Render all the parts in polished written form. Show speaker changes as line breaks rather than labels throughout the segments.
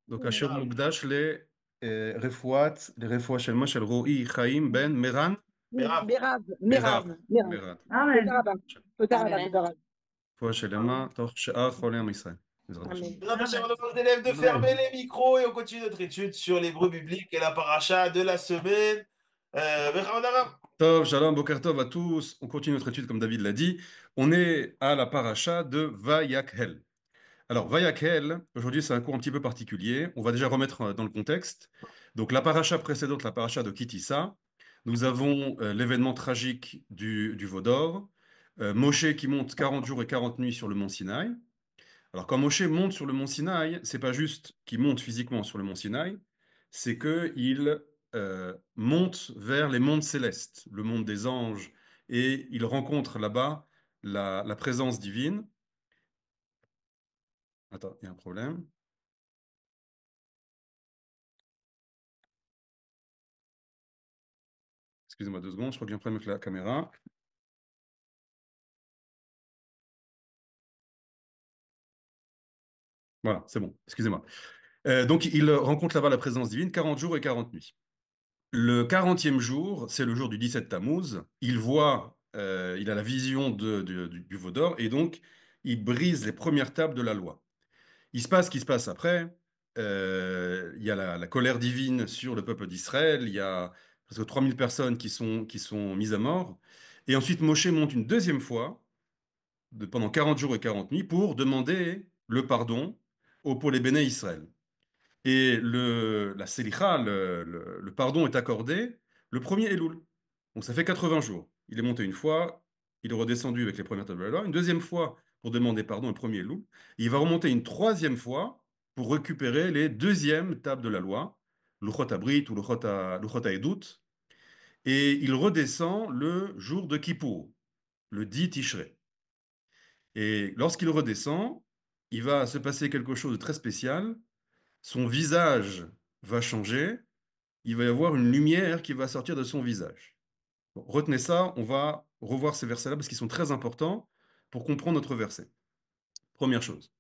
Donc, Asher Mukdash, les refouat Shelma Shel Ro'i Chaim Ben Meran
Merav.
מירב,
Merab.
מירב, מירב.
Merab.
תודה
Amen.
רבה. תודה רבה,
Amen.
תודה רבה.
רפואה שלמה, תוך שאר חולי עם ישראל. בעזרת השם.
אמן.
Amen.
Hashem, on demande aux élèves de fermer les micros et on continue notre étude sur l'hébreu biblique et la paracha de la semaine. Bechamadaram.
Tov, shalom, boker tov à tous. On continue notre étude comme David l'a dit. On est à la paracha de Vayakhel. Alors, Vayakhel, aujourd'hui c'est un cours un petit peu particulier. On va déjà remettre dans le contexte. Donc, la paracha précédente, la paracha de Kitissa, nous avons l'événement tragique du veau d'or. Moshe qui monte 40 jours et 40 nuits sur le mont Sinaï. Alors, quand Moshe monte sur le mont Sinaï, c'est pas juste qu'il monte physiquement sur le mont Sinaï, c'est qu'il monte vers les mondes célestes, le monde des anges, et il rencontre là-bas la présence divine. Attends, il y a un problème. Excusez-moi 2 secondes, je crois que j'ai un problème avec la caméra. Voilà, c'est bon, excusez-moi. Donc, il rencontre là-bas la présence divine, 40 jours et 40 nuits. Le 40e jour, c'est le jour du 17 Tammuz. Il voit, il a la vision du veau d'or et donc il brise les premières tables de la loi. Il se passe ce qui se passe après. Il y a la colère divine sur le peuple d'Israël. Il y a presque 3000 personnes qui sont mises à mort. Et ensuite, Moshe monte une deuxième fois, pendant 40 jours et 40 nuits, pour demander le pardon pour les béné Israël. Et la Selicha, le pardon est accordé le premier Elul. Donc ça fait 80 jours. Il est monté une fois, il est redescendu avec les premières tables de la loi, une deuxième fois pour demander pardon le premier Elul. Il va remonter une troisième fois pour récupérer les deuxièmes tables de la loi, Luchot Abrit ou Luchot Haedut. Et il redescend le jour de Kippour, le 10 Tishrei. Et lorsqu'il redescend, il va se passer quelque chose de très spécial. Son visage va changer, il va y avoir une lumière qui va sortir de son visage. Bon, retenez ça, on va revoir ces versets-là parce qu'ils sont très importants pour comprendre notre verset. Première chose.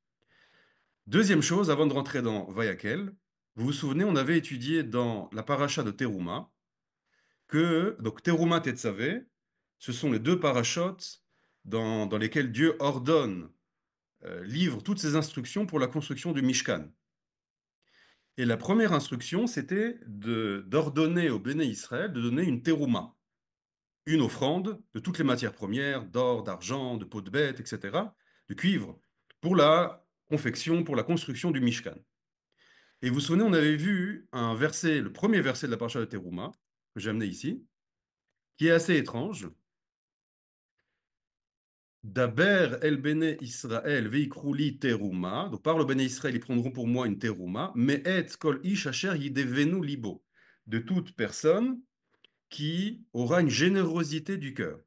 Deuxième chose, avant de rentrer dans Vayakel, vous vous souvenez, on avait étudié dans la paracha de Teruma que, donc Teruma Tetzavé, ce sont les deux parachutes dans lesquels Dieu ordonne, livre toutes ses instructions pour la construction du Mishkan. Et la première instruction, c'était d'ordonner au Béné Israël de donner une terouma, une offrande de toutes les matières premières, d'or, d'argent, de peau de bête, etc., de cuivre, pour la confection, pour la construction du Mishkan. Et vous vous souvenez, on avait vu un verset, le premier verset de la paracha de Terouma, que j'ai amené ici, qui est assez étrange. Daber el Béné Israël veikrouli terouma. Donc par le Béné Israël, ils prendront pour moi une terouma. Mais et kol ish asher yidevenu libo. De toute personne qui aura une générosité du cœur.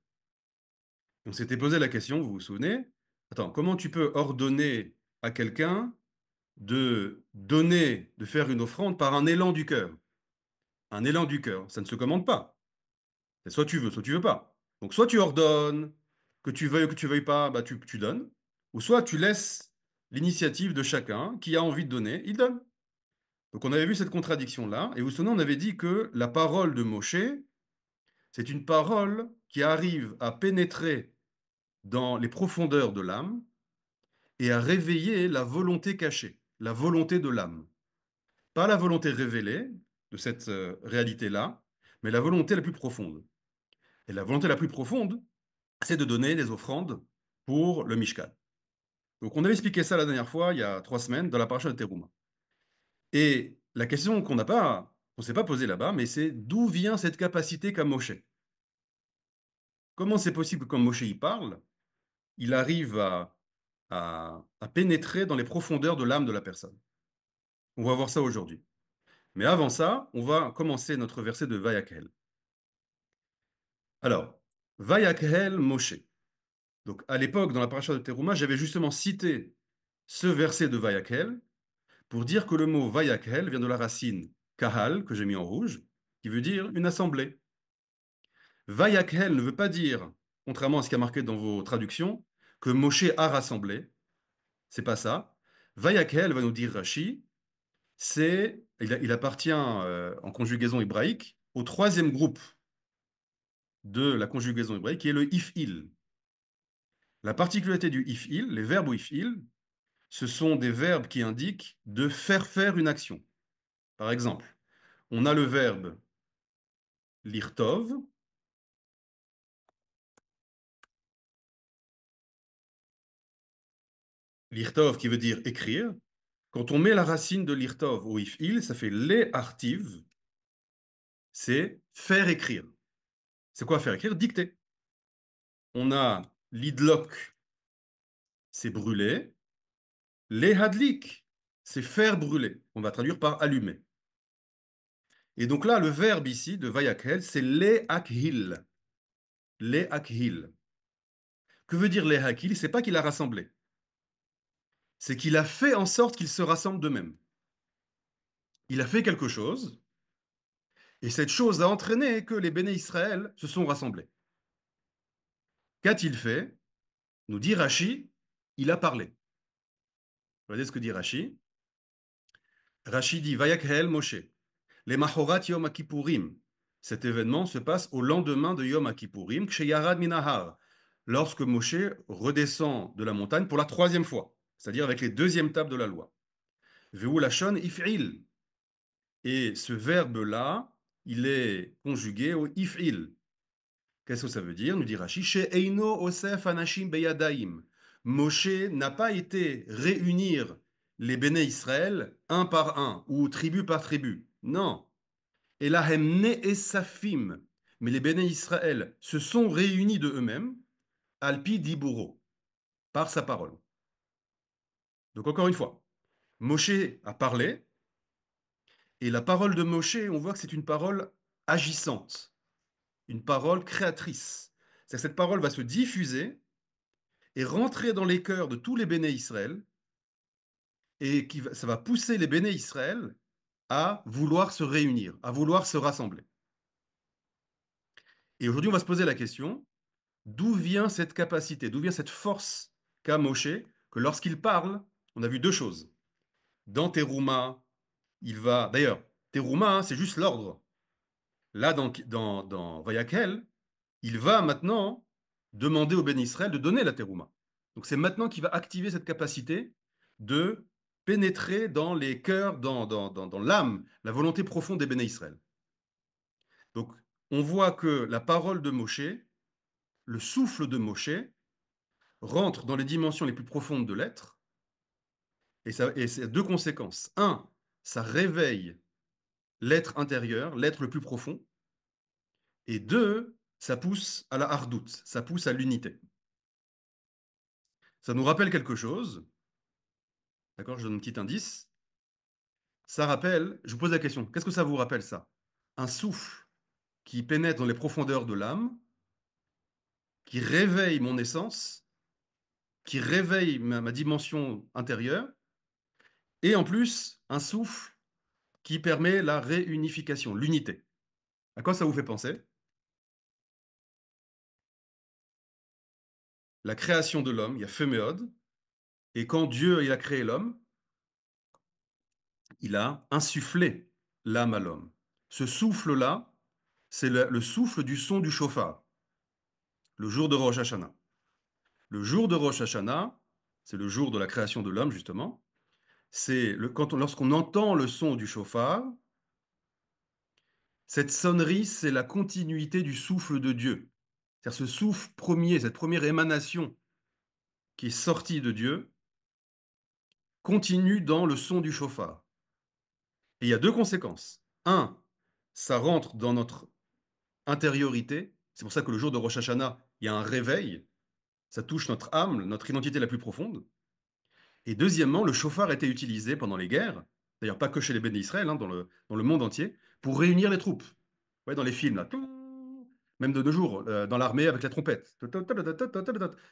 On s'était posé la question, vous vous souvenez? Attends, comment tu peux ordonner à quelqu'un de donner, de faire une offrande par un élan du cœur? Un élan du cœur, ça ne se commande pas. C'est soit tu veux pas. Donc soit tu ordonnes, que tu veuilles pas, bah tu donnes, ou soit tu laisses l'initiative de chacun qui a envie de donner, il donne. Donc on avait vu cette contradiction-là, et vous vous souvenez, on avait dit que la parole de Moshe, c'est une parole qui arrive à pénétrer dans les profondeurs de l'âme et à réveiller la volonté cachée, la volonté de l'âme. Pas la volonté révélée de cette réalité-là, mais la volonté la plus profonde. Et la volonté la plus profonde, c'est de donner des offrandes pour le Mishkan. Donc on avait expliqué ça la dernière fois, il y a 3 semaines, dans la paracha de Teruma. Et la question qu'on s'est pas posée là-bas, mais c'est d'où vient cette capacité qu'a Moshe? Comment c'est possible que quand Moshe y parle, il arrive à pénétrer dans les profondeurs de l'âme de la personne? On va voir ça aujourd'hui. Mais avant ça, on va commencer notre verset de Vayakhel. Alors, Vayakhel Moshe. Donc, à l'époque, dans la paracha de Teruma, j'avais justement cité ce verset de Vayakhel pour dire que le mot Vayakhel vient de la racine Kahal, que j'ai mis en rouge, qui veut dire une assemblée. Vayakhel ne veut pas dire, contrairement à ce qui a marqué dans vos traductions, que Moshe a rassemblé. C'est pas ça. Vayakhel va nous dire Rashi, Il appartient en conjugaison hébraïque au troisième groupe de la conjugaison hébraïque, qui est le if-il. La particularité du if-il, les verbes au if-il, ce sont des verbes qui indiquent de faire une action. Par exemple, on a le verbe lirtov, lirtov qui veut dire écrire. Quand on met la racine de lirtov au if-il, ça fait les artiv, c'est faire écrire. C'est quoi faire écrire? Dicter. On a l'idlok, c'est brûler. Les hadlik, c'est faire brûler. On va traduire par allumer. Et donc là, le verbe ici de vayakhel, c'est les akhil. Les akhil. Que veut dire les akhil? C'est pas qu'il a rassemblé. C'est qu'il a fait en sorte qu'ils se rassemblent d'eux-mêmes. Il a fait quelque chose, et cette chose a entraîné que les béné Israël se sont rassemblés. Qu'a-t-il fait? Nous dit Rashi, il a parlé. Regardez ce que dit Rashi. Rashi dit Vayakhel Moshe. Les Mahorat Yom Kippourim. Cet événement se passe au lendemain de Yom Kippourim, Ksheyarad Minahar, lorsque Moshe redescend de la montagne pour la troisième fois, c'est-à-dire avec les deuxièmes tables de la loi. Veu Lachon If'il. Et ce verbe-là, il est conjugué au If'il. Qu'est-ce que ça veut dire? Nous dit Rashi, She Eino Osef Anashim Beyadaim. Moshe n'a pas été réunir les béné Israël un par un ou tribu par tribu. Non. Et la et Safim. Mais les béné Israël se sont réunis de eux-mêmes, Alpi Diburo, par sa parole. Donc encore une fois, Moshe a parlé, et la parole de Moshe, on voit que c'est une parole agissante, une parole créatrice. C'est-à-dire que cette parole va se diffuser et rentrer dans les cœurs de tous les béné Israël, et ça va pousser les béné Israël à vouloir se réunir, à vouloir se rassembler. Et aujourd'hui, on va se poser la question, d'où vient cette capacité, d'où vient cette force qu'a Moshe, que lorsqu'il parle, on a vu deux choses. Dans Teruma, il va... D'ailleurs, Teruma, hein, c'est juste l'ordre. Là, dans Vayakhel, il va maintenant demander au Ben Israël de donner la Teruma. Donc c'est maintenant qu'il va activer cette capacité de pénétrer dans les cœurs, dans l'âme, la volonté profonde des Ben Israël. Donc on voit que la parole de Moshe, le souffle de Moshe, rentre dans les dimensions les plus profondes de l'être, et ça a deux conséquences. Un, ça réveille l'être intérieur, l'être le plus profond, et deux, ça pousse à la hardout, ça pousse à l'unité. Ça nous rappelle quelque chose, d'accord? Je donne un petit indice. Ça rappelle, je vous pose la question, qu'est-ce que ça vous rappelle ça? Un souffle qui pénètre dans les profondeurs de l'âme, qui réveille mon essence, qui réveille ma dimension intérieure, et en plus, un souffle qui permet la réunification, l'unité. À quoi ça vous fait penser? La création de l'homme, il y a Féméode, et quand Dieu il a créé l'homme, il a insufflé l'âme à l'homme. Ce souffle-là, c'est le souffle du son du chauffard, le jour de Rosh Hashanah. Le jour de Rosh Hashanah, c'est le jour de la création de l'homme, justement. Lorsqu'on entend le son du chauffard, cette sonnerie, c'est la continuité du souffle de Dieu. C'est-à-dire ce souffle premier, cette première émanation qui est sortie de Dieu, continue dans le son du chauffard. Et il y a deux conséquences. Un, ça rentre dans notre intériorité. C'est pour ça que le jour de Rosh Hashanah, il y a un réveil. Ça touche notre âme, notre identité la plus profonde. Et deuxièmement, le chauffard était utilisé pendant les guerres, d'ailleurs pas que chez les béné Israël, hein, dans le monde entier, pour réunir les troupes. Ouais, dans les films, là. Même de nos jours, dans l'armée avec la trompette.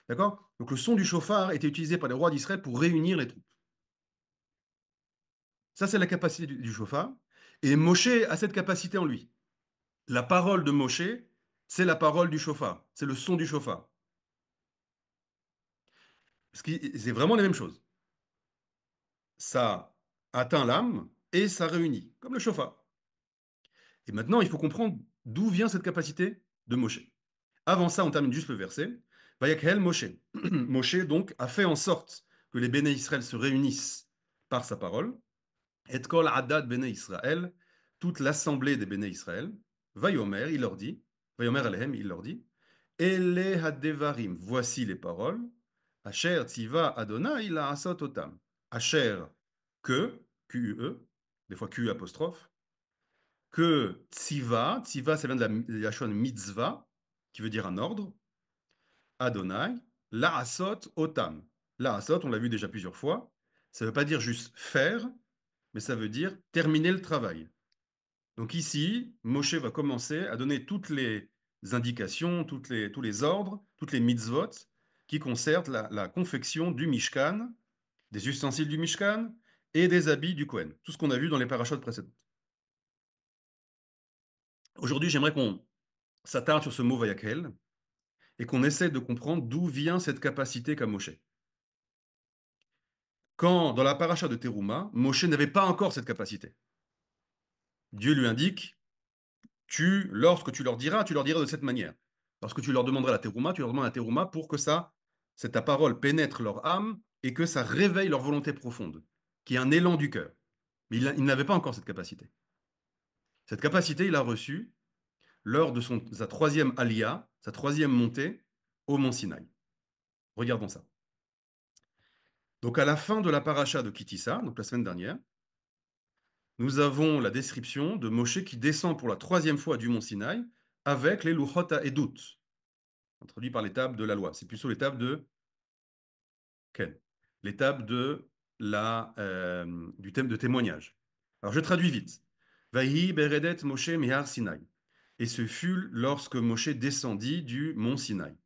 D'accord? Donc le son du chauffard était utilisé par les rois d'Israël pour réunir les troupes. Ça, c'est la capacité du chauffard. Et Moshe a cette capacité en lui. La parole de Moshe, c'est la parole du chauffard. C'est le son du chauffard. C'est vraiment la même chose. Ça atteint l'âme, et ça réunit, comme le chauffard. Et maintenant, il faut comprendre d'où vient cette capacité de Moshe. Avant ça, on termine juste le verset. Vayakhel Moshe. Moshe, donc, a fait en sorte que les béné Israël se réunissent par sa parole. Et kol adad béné Israël, toute l'assemblée des béné Israël. Vayomer, il leur dit. Vayomer alehem, il leur dit. Ele hadevarim, voici les paroles. Asher tziva Adonai la asot otam. Asher, que, Q-U-E, des fois Q apostrophe, que tziva, tziva ça vient de la Lachon mitzvah, qui veut dire un ordre, Adonai, la'asot otam. La'asot, on l'a vu déjà plusieurs fois, ça ne veut pas dire juste faire, mais ça veut dire terminer le travail. Donc ici, Moshe va commencer à donner toutes les indications, tous les ordres, toutes les mitzvot qui concernent la confection du Mishkan, des ustensiles du Mishkan et des habits du Kohen. Tout ce qu'on a vu dans les parachutes précédents. Aujourd'hui, j'aimerais qu'on s'attarde sur ce mot Vayakhel et qu'on essaie de comprendre d'où vient cette capacité qu'a Moshe. Quand, dans la paracha de Teruma, Moshe n'avait pas encore cette capacité. Dieu lui indique, lorsque tu leur diras de cette manière. Lorsque tu leur demanderas la Teruma, tu leur demandes la Teruma pour que ta parole pénètre leur âme et que ça réveille leur volonté profonde, qu'il y ait un élan du cœur. Mais il n'avait pas encore cette capacité. Cette capacité, il l'a reçue lors de sa troisième alia, sa troisième montée au mont Sinaï. Regardons ça. Donc à la fin de la paracha de Kitissa, donc la semaine dernière, nous avons la description de Moshe qui descend pour la troisième fois du mont Sinaï avec les Luchot HaEdut, introduit par l'étape de la loi. C'est plutôt l'étape de Ken, l'étape du thème de témoignage. Alors je traduis vite. Vahi beredet Moshe mehar Sinaï. Et ce fut lorsque Moshe descendit du mont Sinaï.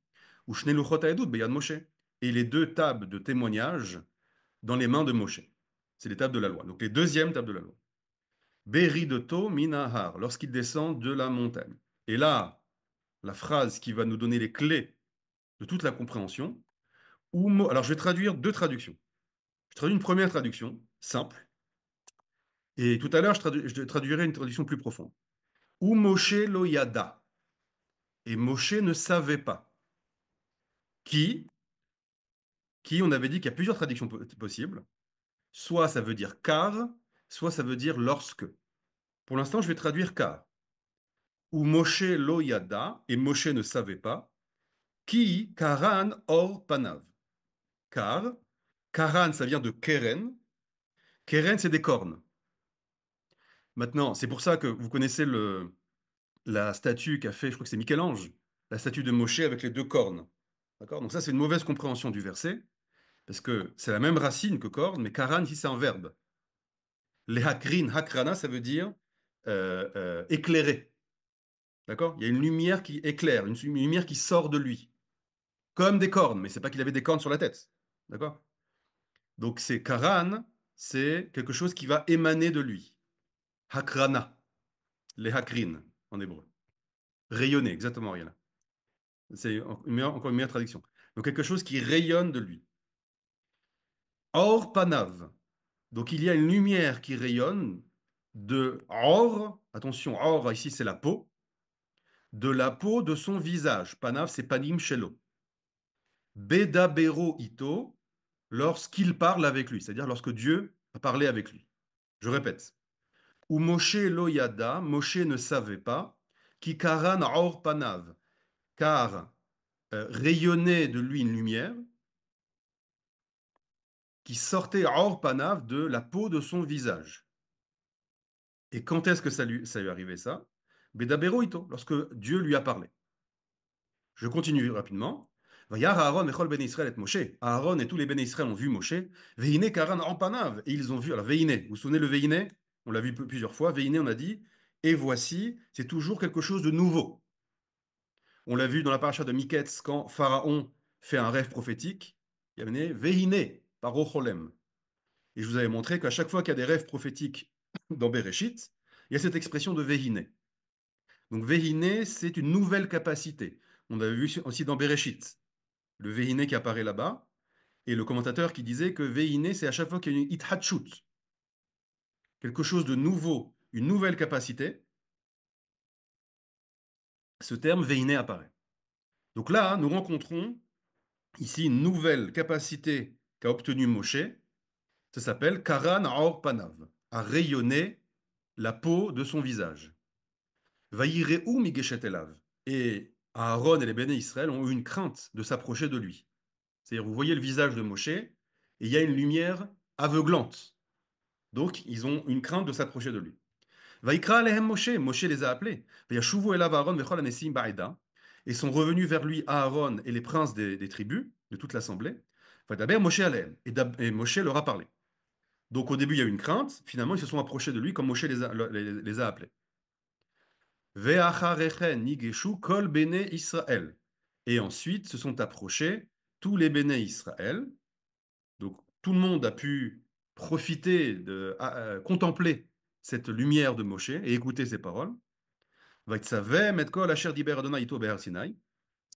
Ou Shnei Luchot HaEdut beyad Moshe. Et les deux tables de témoignage dans les mains de Moshe. C'est l'étape de la loi. Donc les deuxièmes tables de la loi. Beridoto minahar, lorsqu'il descend de la montagne. Et là, la phrase qui va nous donner les clés de toute la compréhension. Alors je vais traduire deux traductions. Je traduis une première traduction, simple. Et tout à l'heure, je traduirai une traduction plus profonde. Ou Moshe lo yada. Et Moshe ne savait pas. Qui, on avait dit qu'il y a plusieurs traductions possibles. Soit ça veut dire car, soit ça veut dire lorsque. Pour l'instant, je vais traduire car. Ou Moshe lo yada, et Moshe ne savait pas. Qui karan or panav. Car, karan, ça vient de keren. Keren, c'est des cornes. Maintenant, c'est pour ça que vous connaissez la statue qu'a fait, je crois que c'est Michel-Ange, la statue de Moshe avec les deux cornes. D'accord? Donc ça, c'est une mauvaise compréhension du verset, parce que c'est la même racine que corne, mais karan, ici, c'est un verbe. Les hakrin, hakrana, ça veut dire éclairer. D'accord? Il y a une lumière qui éclaire, une lumière qui sort de lui. Comme des cornes, mais c'est pas qu'il avait des cornes sur la tête. D'accord? Donc c'est karan, c'est quelque chose qui va émaner de lui. Hakrana, les hakrin en hébreu. Rayonner, exactement, rien. C'est encore une meilleure traduction. Donc quelque chose qui rayonne de lui. Or panav. Donc il y a une lumière qui rayonne de or, attention, or ici c'est la peau, de la peau de son visage. Panav c'est panim shelo. Bedabero ito, lorsqu'il parle avec lui, c'est-à-dire lorsque Dieu a parlé avec lui. Je répète. Ou Moshe lo yada, Moshe ne savait pas, qui karan or panav, car rayonnait de lui une lumière qui sortait or panav de la peau de son visage. Et quand est-ce que ça lui est arrivé ça? Bedabero ito, lorsque Dieu lui a parlé. Je continue rapidement. Vayar Aaron echol ben Israël et Moshe. Aaron et tous les ben Israël ont vu Moshe. Veine karan or panav. Et ils ont vu, alors veine, vous vous souvenez le veine? On l'a vu plusieurs fois. Veine, on a dit, et voici, c'est toujours quelque chose de nouveau. On l'a vu dans la paracha de Miketz, quand Pharaon fait un rêve prophétique. Il y avait veine, parocholem. Et je vous avais montré qu'à chaque fois qu'il y a des rêves prophétiques dans Bereshit, il y a cette expression de Vehine. Donc Vehine, c'est une nouvelle capacité. On avait vu aussi dans Bereshit, le Vehine qui apparaît là-bas, et le commentateur qui disait que Vehine, c'est à chaque fois qu'il y a une Ithatchut. quelque chose de nouveau, une nouvelle capacité, ce terme Veiné apparaît. Donc là, nous rencontrons ici une nouvelle capacité qu'a obtenue Moshe. Ça s'appelle Karan Aor Panav, à rayonner la peau de son visage. Vaïreu Migeshet Elav. Et Aaron et les béné Israël ont eu une crainte de s'approcher de lui. C'est-à-dire, vous voyez le visage de Moshe, et il y a une lumière aveuglante. Donc, ils ont une crainte de s'approcher de lui. Vaïkra alehem Moshe, Moshe les a appelés. Vayashuvu elav Aaron vechol hanesim ba'eda. Et sont revenus vers lui Aaron et les princes des tribus, de toute l'assemblée. Vadaber Moshe alehem. Et Moshe leur a parlé. Donc au début, il y a eu une crainte. Finalement, ils se sont approchés de lui comme Moshe les a appelés. Ve'acharechen nigeshu kol bene Israël. Et ensuite, se sont approchés tous les béné Israël. Donc tout le monde a pu profiter contempler cette lumière de Moshe et écouter ses paroles.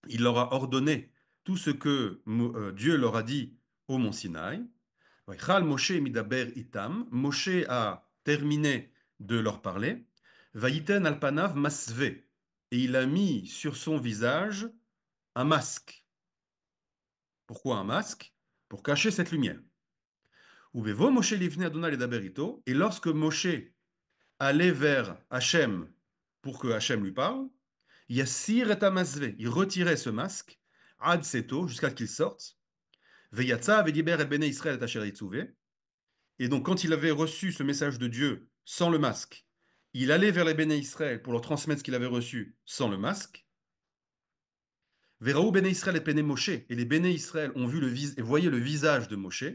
Il leur a ordonné tout ce que Dieu leur a dit au mont Sinaï. Moshe a terminé de leur parler. Vaïten alpanav masve. Et il a mis sur son visage un masque. Pourquoi un masque? Pour cacher cette lumière. Moshe livne Adonai le daberito. Et lorsque Moshe allait vers Hachem pour que Hachem lui parle, Yassir et Amasve, il retirait ce masque, Ad Seto, jusqu'à ce qu'il sorte. Veyatza Vediber el Bene Israël et Asher Yitzouvé. Et donc, quand il avait reçu ce message de Dieu sans le masque, il allait vers les Bene Israël pour leur transmettre ce qu'il avait reçu sans le masque. Veraou Bene Israël et Pene Moshe. Et les Bene Israël ont vu et voyaient le visage de Moshe.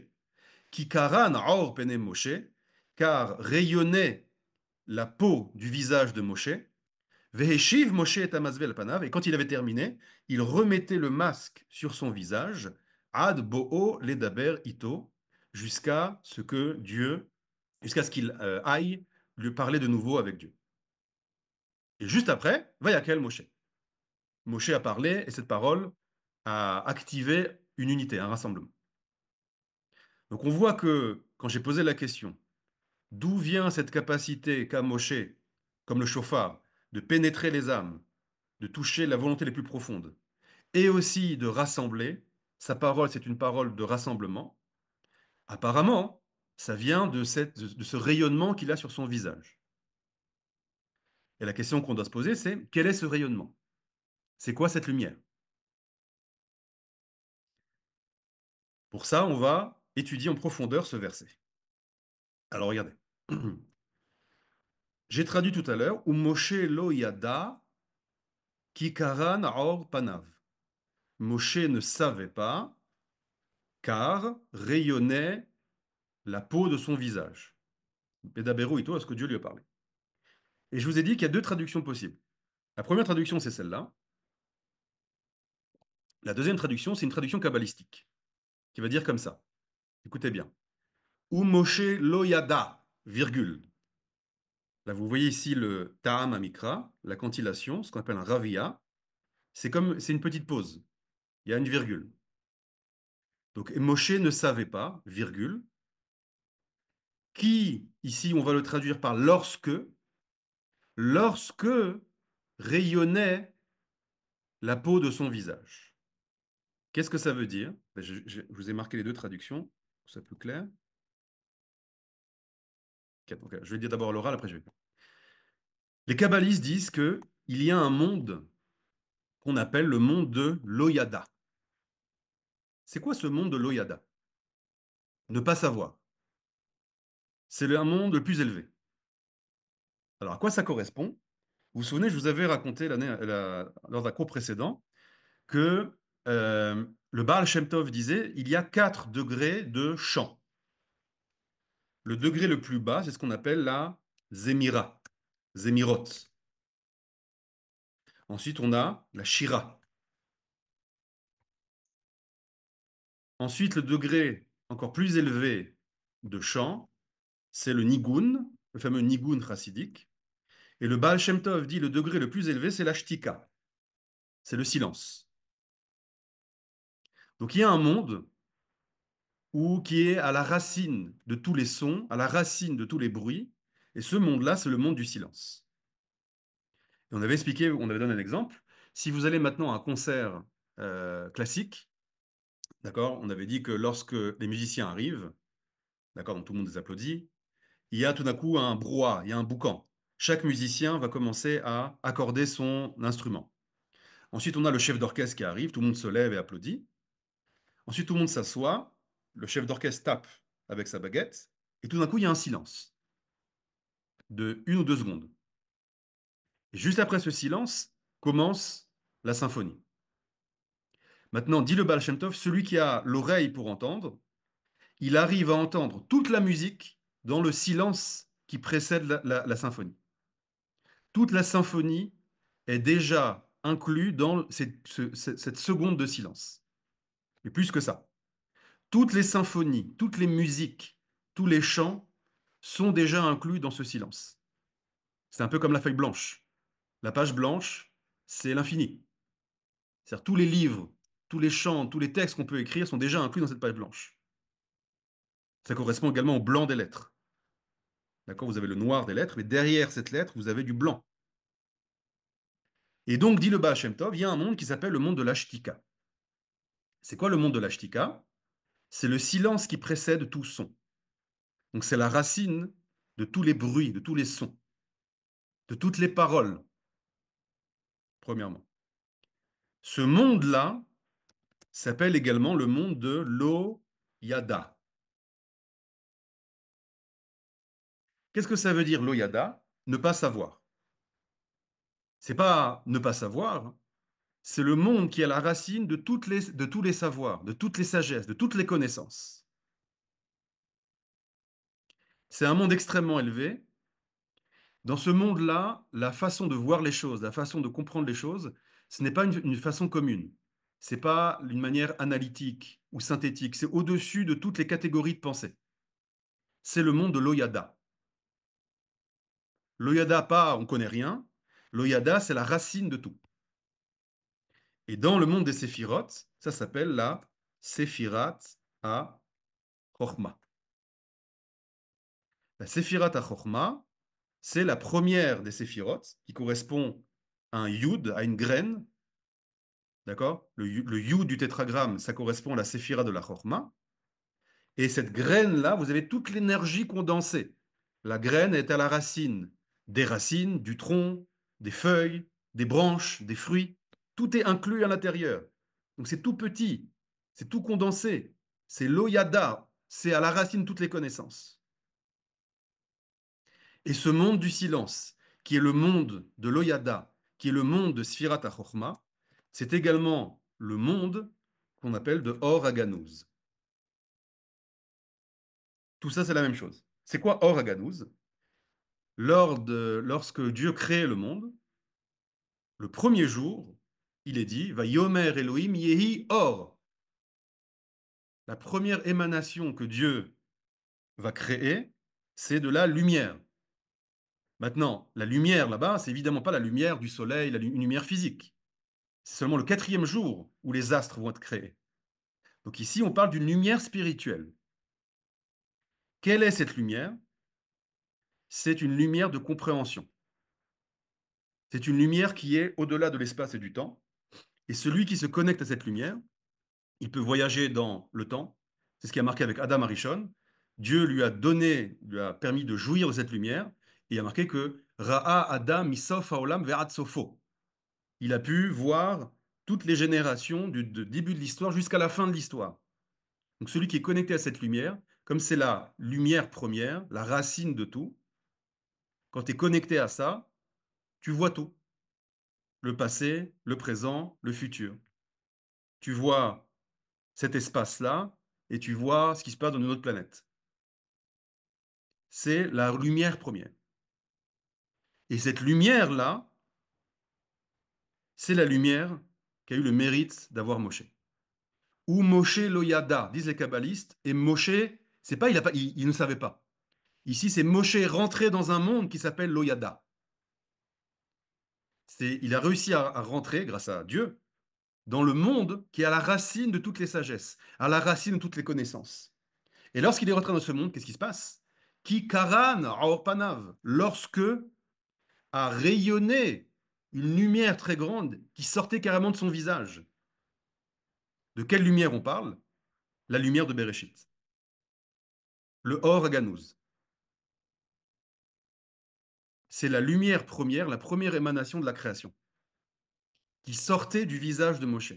Qui karan or Pene Moshe, car rayonnait la peau du visage de Moshe. Veheshiv Moshe et Amazvel Panav, et quand il avait terminé, il remettait le masque sur son visage, ad bo'o ledaber ito, jusqu'à ce qu'il aille lui parler de nouveau avec Dieu. Et juste après, Vayakel Moshe. Moshe a parlé, et cette parole a activé une unité, un rassemblement. Donc on voit que, quand j'ai posé la question, d'où vient cette capacité qu'a Moshe, comme le chauffard, de pénétrer les âmes, de toucher la volonté les plus profondes, et aussi de rassembler. Sa parole, c'est une parole de rassemblement. Apparemment, ça vient de ce rayonnement qu'il a sur son visage. Et la question qu'on doit se poser, c'est quel est ce rayonnement? C'est quoi cette lumière? Pour ça, on va étudier en profondeur ce verset. Alors regardez. J'ai traduit tout à l'heure, Moshe lo yada kikaran or panav. Moshe ne savait pas, car rayonnait la peau de son visage. Pédabéro ito, est-ce que Dieu lui a parlé? Et je vous ai dit qu'il y a deux traductions possibles. La première traduction, c'est celle-là. La deuxième traduction, c'est une traduction kabbalistique, qui va dire comme ça. Écoutez bien. Ou Moshe lo yada, virgule. Là, vous voyez ici le ta'am amikra, la cantillation, ce qu'on appelle un ravia. C'est une petite pause. Il y a une virgule. Donc, Moshe ne savait pas, virgule, qui, ici, on va le traduire par lorsque rayonnait la peau de son visage. Qu'est-ce que ça veut dire? Je vous ai marqué les deux traductions, pour que ça soit plus clair. Okay, donc, je vais dire d'abord l'oral, après je vais. Les kabbalistes disent qu'il y a un monde qu'on appelle le monde de l'Oyada. C'est quoi ce monde de l'Oyada? Ne pas savoir. C'est un monde le plus élevé. Alors, à quoi ça correspond? Vous vous souvenez, je vous avais raconté lors d'un cours précédent que le Baal Shem Tov disait il y a 4 degrés de chant. Le degré le plus bas, c'est ce qu'on appelle la Zemira, Zemirot. Ensuite, on a la Shira. Ensuite, le degré encore plus élevé de chant, c'est le Nigun, le fameux Nigun chassidique. Et le Baal Shem Tov dit le degré le plus élevé, c'est la Shtika, c'est le silence. Donc il y a un monde qui est à la racine de tous les sons, à la racine de tous les bruits, Et ce monde-là, c'est le monde du silence. Et on avait expliqué, on avait donné un exemple. Si vous allez maintenant à un concert classique, d'accord, on avait dit que lorsque les musiciens arrivent, d'accord, donc tout le monde les applaudit, il y a tout d'un coup un brouhaha, il y a un boucan. Chaque musicien va commencer à accorder son instrument. Ensuite, on a le chef d'orchestre qui arrive, tout le monde se lève et applaudit. Ensuite, tout le monde s'assoit, le chef d'orchestre tape avec sa baguette, et tout d'un coup, il y a un silence de 1 ou 2 secondes. Et juste après ce silence, commence la symphonie. Maintenant, dit le Baal Shem Tov, celui qui a l'oreille pour entendre, il arrive à entendre toute la musique dans le silence qui précède la symphonie. Toute la symphonie est déjà inclue dans cette seconde de silence. Mais plus que ça. Toutes les symphonies, toutes les musiques, tous les chants sont déjà inclus dans ce silence. C'est un peu comme la feuille blanche. La page blanche, c'est l'infini. C'est-à-dire tous les livres, tous les chants, tous les textes qu'on peut écrire sont déjà inclus dans cette page blanche. Ça correspond également au blanc des lettres. D'accord? Vous avez le noir des lettres, mais derrière cette lettre, vous avez du blanc. Et donc, dit le Baal Shem Tov, il y a un monde qui s'appelle le monde de l'Ashtika. C'est quoi le monde de l'Ashtika? C'est le silence qui précède tout son. Donc, c'est la racine de tous les bruits, de tous les sons, de toutes les paroles, premièrement. Ce monde-là s'appelle également le monde de l'Oyada. Qu'est-ce que ça veut dire l'Oyada? Ne pas savoir. C'est pas ne pas savoir, c'est le monde qui est la racine de tous les savoirs, de toutes les sagesses, de toutes les connaissances. C'est un monde extrêmement élevé. Dans ce monde-là, la façon de voir les choses, la façon de comprendre les choses, ce n'est pas une façon commune. Ce n'est pas une manière analytique ou synthétique. C'est au-dessus de toutes les catégories de pensée. C'est le monde de l'Oyada. L'Oyada, pas on connaît rien. L'Oyada, c'est la racine de tout. Et dans le monde des séphirotes, ça s'appelle la Séphirat à Chochma. La Séphirat à Chochma, c'est la première des séphirotes qui correspond à un yud, à une graine. D'accord? Le yud du tétragramme, ça correspond à la séphira de la Chochma. Et cette graine-là, vous avez toute l'énergie condensée. La graine est à la racine des racines, du tronc, des feuilles, des branches, des fruits. Tout est inclus à l'intérieur. Donc c'est tout petit, c'est tout condensé. C'est l'oyada, c'est à la racine toutes les connaissances. Et ce monde du silence, qui est le monde de l'Oyada, qui est le monde de Sfirat HaChochma, c'est également le monde qu'on appelle de Or Aganouz. Tout ça, c'est la même chose. C'est quoi Or Aganouz? Lorsque Dieu crée le monde, le premier jour, il est dit, Va Yomer Elohim Yehi Or. La première émanation que Dieu va créer, c'est de la lumière. Maintenant, la lumière là-bas, c'est évidemment pas la lumière du soleil, une lumière physique. C'est seulement le 4e jour où les astres vont être créés. Donc ici, on parle d'une lumière spirituelle. Quelle est cette lumière? C'est une lumière de compréhension. C'est une lumière qui est au-delà de l'espace et du temps. Et celui qui se connecte à cette lumière, il peut voyager dans le temps. C'est ce qui a marqué avec Adam Arishon. Dieu lui a donné, lui a permis de jouir de cette lumière. Et il a marqué que Ra'a Adam misof haolam ve'ad sofo. Il a pu voir toutes les générations du début de l'histoire jusqu'à la fin de l'histoire. Donc celui qui est connecté à cette lumière, comme c'est la lumière première, la racine de tout, quand tu es connecté à ça, tu vois tout. Le passé, le présent, le futur. Tu vois cet espace-là et tu vois ce qui se passe dans une autre planète. C'est la lumière première. Et cette lumière-là, c'est la lumière qui a eu le mérite d'avoir Moshe. Ou Moshe Loyada, disent les kabbalistes, et Moshe, c'est pas, il ne savait pas. Ici, c'est Moshe rentré dans un monde qui s'appelle l'Oyada. Il a réussi à rentrer, grâce à Dieu, dans le monde qui est à la racine de toutes les sagesses, à la racine de toutes les connaissances. Et lorsqu'il est rentré dans ce monde, qu'est-ce qui se passe? Qui karan aor panav, lorsque a rayonné une lumière très grande qui sortait carrément de son visage. De quelle lumière on parle? La lumière de Bereshit. Le Or Aganouz. C'est la lumière première, la première émanation de la création, qui sortait du visage de Moshe.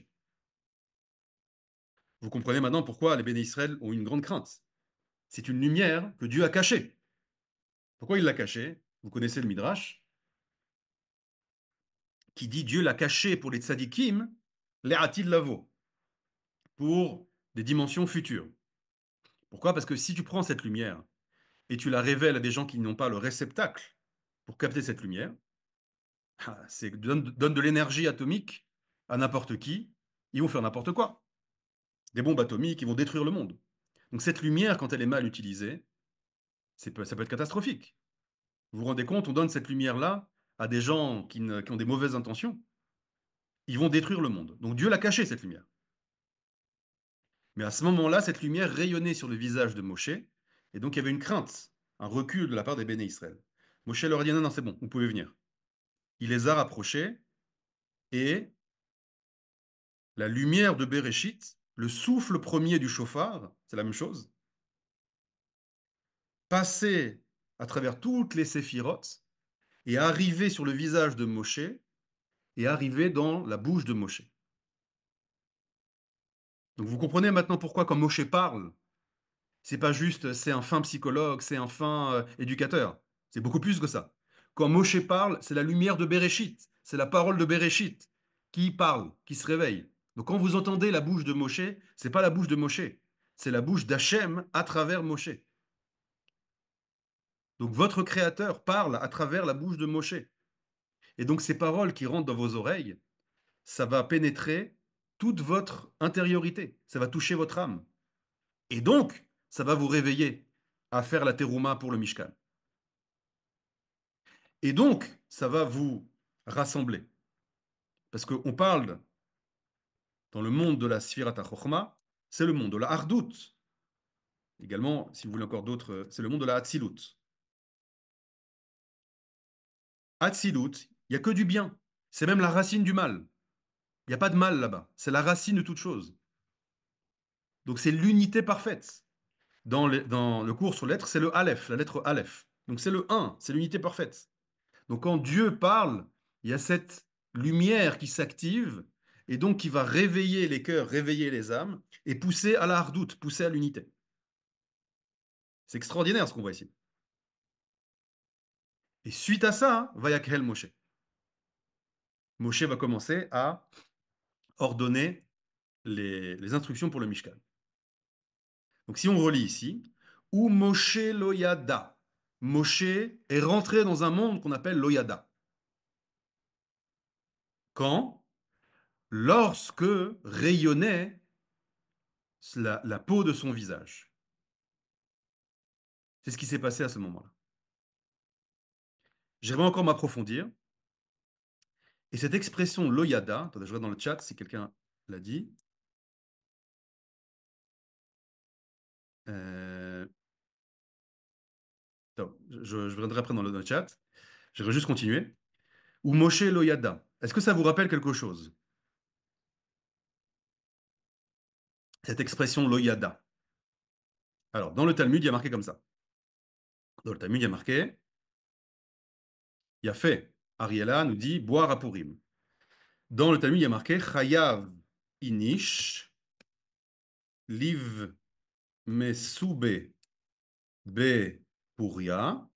Vous comprenez maintenant pourquoi les béné Israël ont une grande crainte. C'est une lumière que Dieu a cachée. Pourquoi il l'a cachée? Vous connaissez le Midrash, qui dit Dieu l'a cachée pour les tzadikim, les atil lavo, pour des dimensions futures. Pourquoi? Parce que si tu prends cette lumière et tu la révèles à des gens qui n'ont pas le réceptacle pour capter cette lumière, c'est donne de l'énergie atomique à n'importe qui, ils vont faire n'importe quoi. Des bombes atomiques, ils vont détruire le monde. Donc cette lumière, quand elle est mal utilisée, ça peut être catastrophique. Vous vous rendez compte, on donne cette lumière-là à des gens qui ont des mauvaises intentions, ils vont détruire le monde. Donc Dieu l'a caché, cette lumière. Mais à ce moment-là, cette lumière rayonnait sur le visage de Moshe, et donc il y avait une crainte, un recul de la part des béné Israël. Moshe leur a dit non, non, c'est bon, vous pouvez venir. Il les a rapprochés, et la lumière de Bereshit, le souffle premier du chauffard, c'est la même chose, passait à travers toutes les séphirotes et arrivait sur le visage de Moshe et arrivait dans la bouche de Moshe. Donc vous comprenez maintenant pourquoi quand Moshe parle, c'est pas juste c'est un fin psychologue, c'est un fin éducateur. C'est beaucoup plus que ça. Quand Moshe parle, c'est la lumière de Bereshit, c'est la parole de Bereshit qui parle, qui se réveille. Donc quand vous entendez la bouche de Moshe, c'est pas la bouche de Moshe, c'est la bouche d'Hachem à travers Moshe. Donc votre créateur parle à travers la bouche de Moshe. Et donc ces paroles qui rentrent dans vos oreilles, ça va pénétrer toute votre intériorité, ça va toucher votre âme. Et donc, ça va vous réveiller à faire la terouma pour le Mishkan. Et donc, ça va vous rassembler. Parce qu'on parle, dans le monde de la Sfirat HaChochma, c'est le monde de la Hardout. Également, si vous voulez encore d'autres, c'est le monde de la Hatzilut. Hatzilut, il n'y a que du bien. C'est même la racine du mal. Il n'y a pas de mal là-bas. C'est la racine de toute chose. Donc c'est l'unité parfaite. Dans le cours sur lettres, c'est le Aleph, la lettre Aleph. Donc c'est le un, c'est l'unité parfaite. Donc quand Dieu parle, il y a cette lumière qui s'active et donc qui va réveiller les cœurs, réveiller les âmes et pousser à la hardoute, pousser à l'unité. C'est extraordinaire ce qu'on voit ici. Et suite à ça, va Yakhel Moshe. Moshe va commencer à ordonner les instructions pour le Mishkan. Donc si on relit ici, où Moshe Loyada. Moshe est rentré dans un monde qu'on appelle Loyada. Quand? Lorsque rayonnait la peau de son visage. C'est ce qui s'est passé à ce moment-là. J'aimerais encore m'approfondir. Et cette expression loyada, attendez, je regarde dans le chat si quelqu'un l'a dit. Euh, attends, je reviendrai après dans le chat. J'aimerais juste continuer. Ou Moshe loyada. Est-ce que ça vous rappelle quelque chose? Cette expression loyada. Alors, dans le Talmud, il y a marqué comme ça. Dans le Talmud, il y a marqué, il y a fait. Ariella nous dit boire à Purim. Dans le Talmud, il y a marqué Chayav inish liv mesube be puria.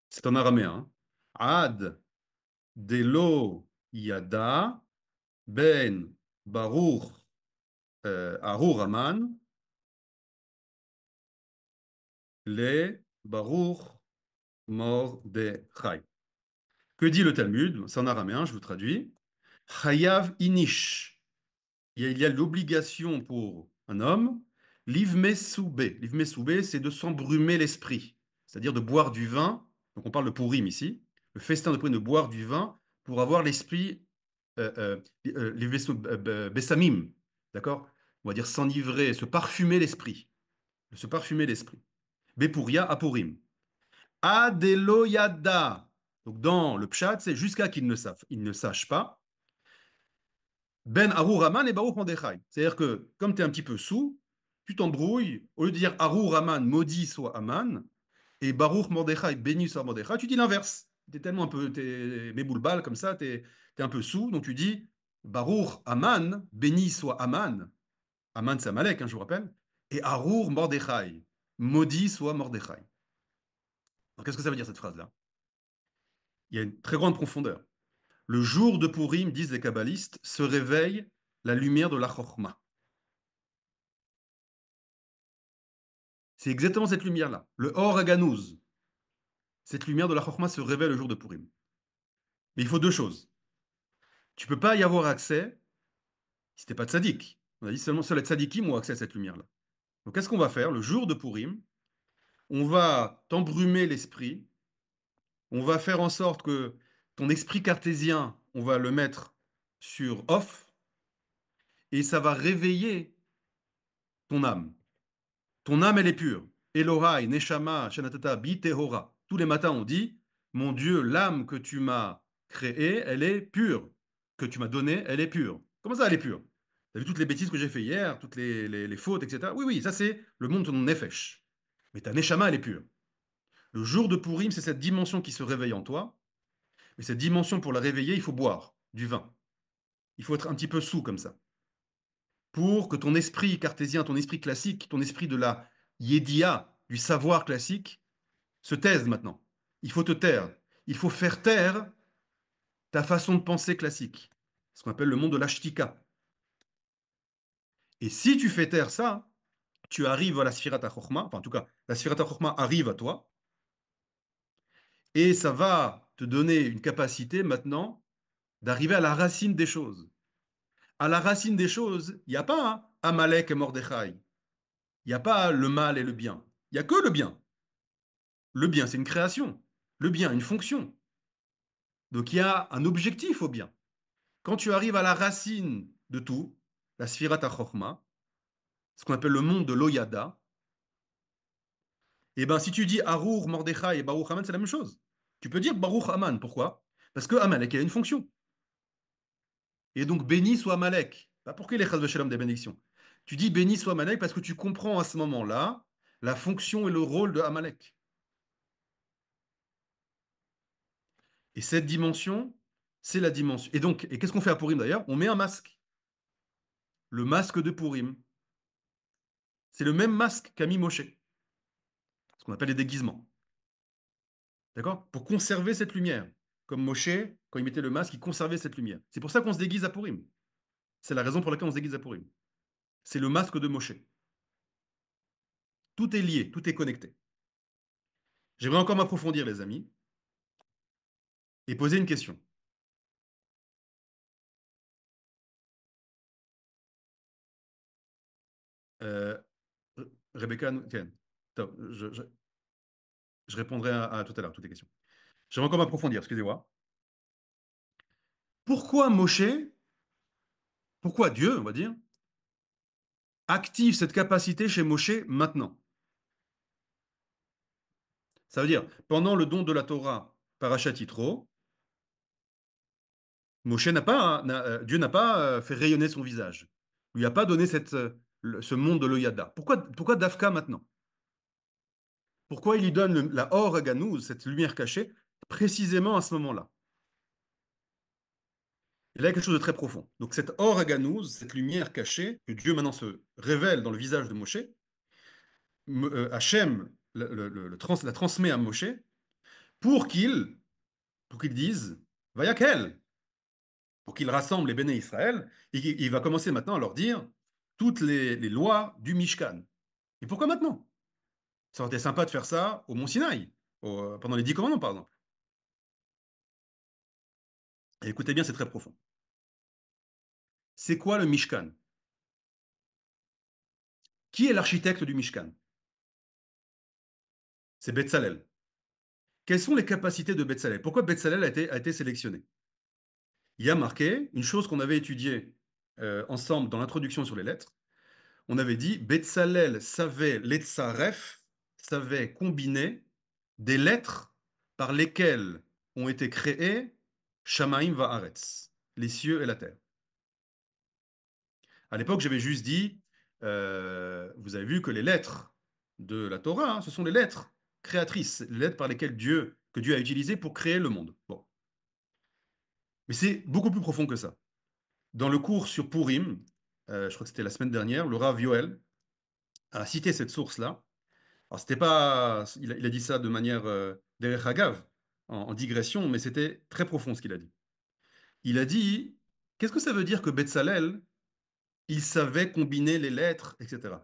C'est en araméen. Ad delo yada ben baruch arur aman le baruch mordechai. Que dit le Talmud? C'est en araméen, je vous traduis. Chayav inish. Il y a l'obligation pour un homme, livme soubé. Livme soubé, c'est de s'embrumer l'esprit, c'est-à-dire de boire du vin. Donc on parle de pourim ici, le festin de pourim, de boire du vin pour avoir l'esprit, les vaisseaux bessamim, d'accord? On va dire s'enivrer, se parfumer l'esprit, se parfumer l'esprit. Bepouria à pourim. Adelo yada. Donc dans le pshat, c'est jusqu'à qu'il ne sache pas. Ben Arur Haman et Baruch Mordechai. C'est-à-dire que comme tu es un petit peu sous, tu t'embrouilles. Au lieu de dire Arur Haman, maudit soit Haman, et Baruch Mordechai, béni soit Mordechai, tu dis l'inverse. Tu es tellement un peu, t'es méboulbal comme ça, tu es un peu sous, donc tu dis Baruch Haman, béni soit Haman. Haman, c'est Amalek, hein, je vous rappelle. Et Arur Mordechai, maudit soit Mordechai. Donc qu'est-ce que ça veut dire cette phrase-là? Il y a une très grande profondeur. Le jour de Purim, disent les kabbalistes, se réveille la lumière de la Chochma. C'est exactement cette lumière-là. Le Or Haganouz. Cette lumière de la Chochma se révèle le jour de Purim. Mais il faut deux choses. Tu ne peux pas y avoir accès si tu n'es pas tzaddik. On a dit seulement seuls les tzaddikim ont accès à cette lumière-là. Donc qu'est-ce qu'on va faire? Le jour de Purim, on va t'embrumer l'esprit. On va faire en sorte que ton esprit cartésien, on va le mettre sur off. Et ça va réveiller ton âme. Ton âme, elle est pure. Elohai, Neshama, Shanatata, Bitehora. Tous les matins, on dit, mon Dieu, l'âme que tu m'as créée, elle est pure. Que tu m'as donnée, elle est pure. Comment ça, elle est pure? Tu as vu toutes les bêtises que j'ai fait hier, toutes les fautes, etc. Oui, oui, ça c'est le monde de ton nefesh. Mais ta Neshama, elle est pure. Le jour de Purim, c'est cette dimension qui se réveille en toi. Mais cette dimension, pour la réveiller, il faut boire du vin. Il faut être un petit peu sous comme ça. Pour que ton esprit cartésien, ton esprit classique, ton esprit de la yédia, du savoir classique, se taise maintenant. Il faut te taire. Il faut faire taire ta façon de penser classique. Ce qu'on appelle le monde de l'ashtika. Et si tu fais taire ça, tu arrives à la Sfirat HaChochma, enfin en tout cas, la Sfirat HaChochma arrive à toi, et ça va te donner une capacité maintenant d'arriver à la racine des choses. À la racine des choses, il n'y a pas un Amalek et Mordechai. Il n'y a pas le mal et le bien. Il n'y a que le bien. Le bien, c'est une création. Le bien, une fonction. Donc il y a un objectif au bien. Quand tu arrives à la racine de tout, la Sfirat HaChochma, ce qu'on appelle le monde de l'Oyada, et ben si tu dis Arur, Mordechai et Baruch Haman, c'est la même chose. Tu peux dire Baruch Haman. Pourquoi? Parce que Amalek a une fonction. Et donc béni soit Amalek. Pas pour qu'il ait chas v'shalom des bénédictions. Tu dis béni soit Amalek parce que tu comprends à ce moment-là la fonction et le rôle de Amalek. Et cette dimension, c'est la dimension. Et donc, et qu'est-ce qu'on fait à Purim d'ailleurs? On met un masque. Le masque de Purim. C'est le même masque qu'a mis Moshe. Ce qu'on appelle les déguisements. D'accord? Pour conserver cette lumière. Comme Moshe, quand il mettait le masque, il conservait cette lumière. C'est pour ça qu'on se déguise à Purim. C'est la raison pour laquelle on se déguise à Purim. C'est le masque de Moshe. Tout est lié, tout est connecté. J'aimerais encore m'approfondir, les amis, et poser une question. Euh, Rebecca, tiens, attends, je répondrai à tout à l'heure, toutes les questions. J'aimerais encore m'approfondir, excusez-moi. Pourquoi Moshe, pourquoi Dieu, on va dire, active cette capacité chez Moshe maintenant? Ça veut dire, pendant le don de la Torah, Parashat Yitro, Moshe n'a pas, Dieu n'a pas fait rayonner son visage. Il lui a pas donné ce monde de l'Oyada. Pourquoi Dafka maintenant? Pourquoi il lui donne la Or Haganouz, cette lumière cachée, précisément à ce moment-là? Et là, il y a quelque chose de très profond. Donc cette Or Haganouz, cette lumière cachée, que Dieu maintenant se révèle dans le visage de Moshe, Hachem la transmet à Moshe pour qu'il dise, Vayakel, pour qu'il rassemble les béné Israël, et il va commencer maintenant à leur dire toutes les lois du Mishkan. Et pourquoi maintenant? Ça aurait été sympa de faire ça au Mont Sinaï, pendant les 10 commandements, par exemple. Et écoutez bien, c'est très profond. C'est quoi le Mishkan? Qui est l'architecte du Mishkan? C'est Betzalel. Quelles sont les capacités de Betzalel? Pourquoi Betzalel a été sélectionné? Il y a marqué une chose qu'on avait étudiée ensemble dans l'introduction sur les lettres. On avait dit Betzalel savait l'etzaref, savait combiner des lettres par lesquelles ont été créés Shamaim va'aretz, les cieux et la terre. À l'époque, j'avais juste dit, vous avez vu que les lettres de la Torah, hein, ce sont les lettres créatrices, les lettres par lesquelles que Dieu a utilisées pour créer le monde. Bon. Mais c'est beaucoup plus profond que ça. Dans le cours sur Purim, je crois que c'était la semaine dernière, le Rav Yoel a cité cette source-là. Alors, c'était pas, il a dit ça de manière derech hagav, en digression, mais c'était très profond ce qu'il a dit. Il a dit, qu'est-ce que ça veut dire que Betzalel, il savait combiner les lettres, etc.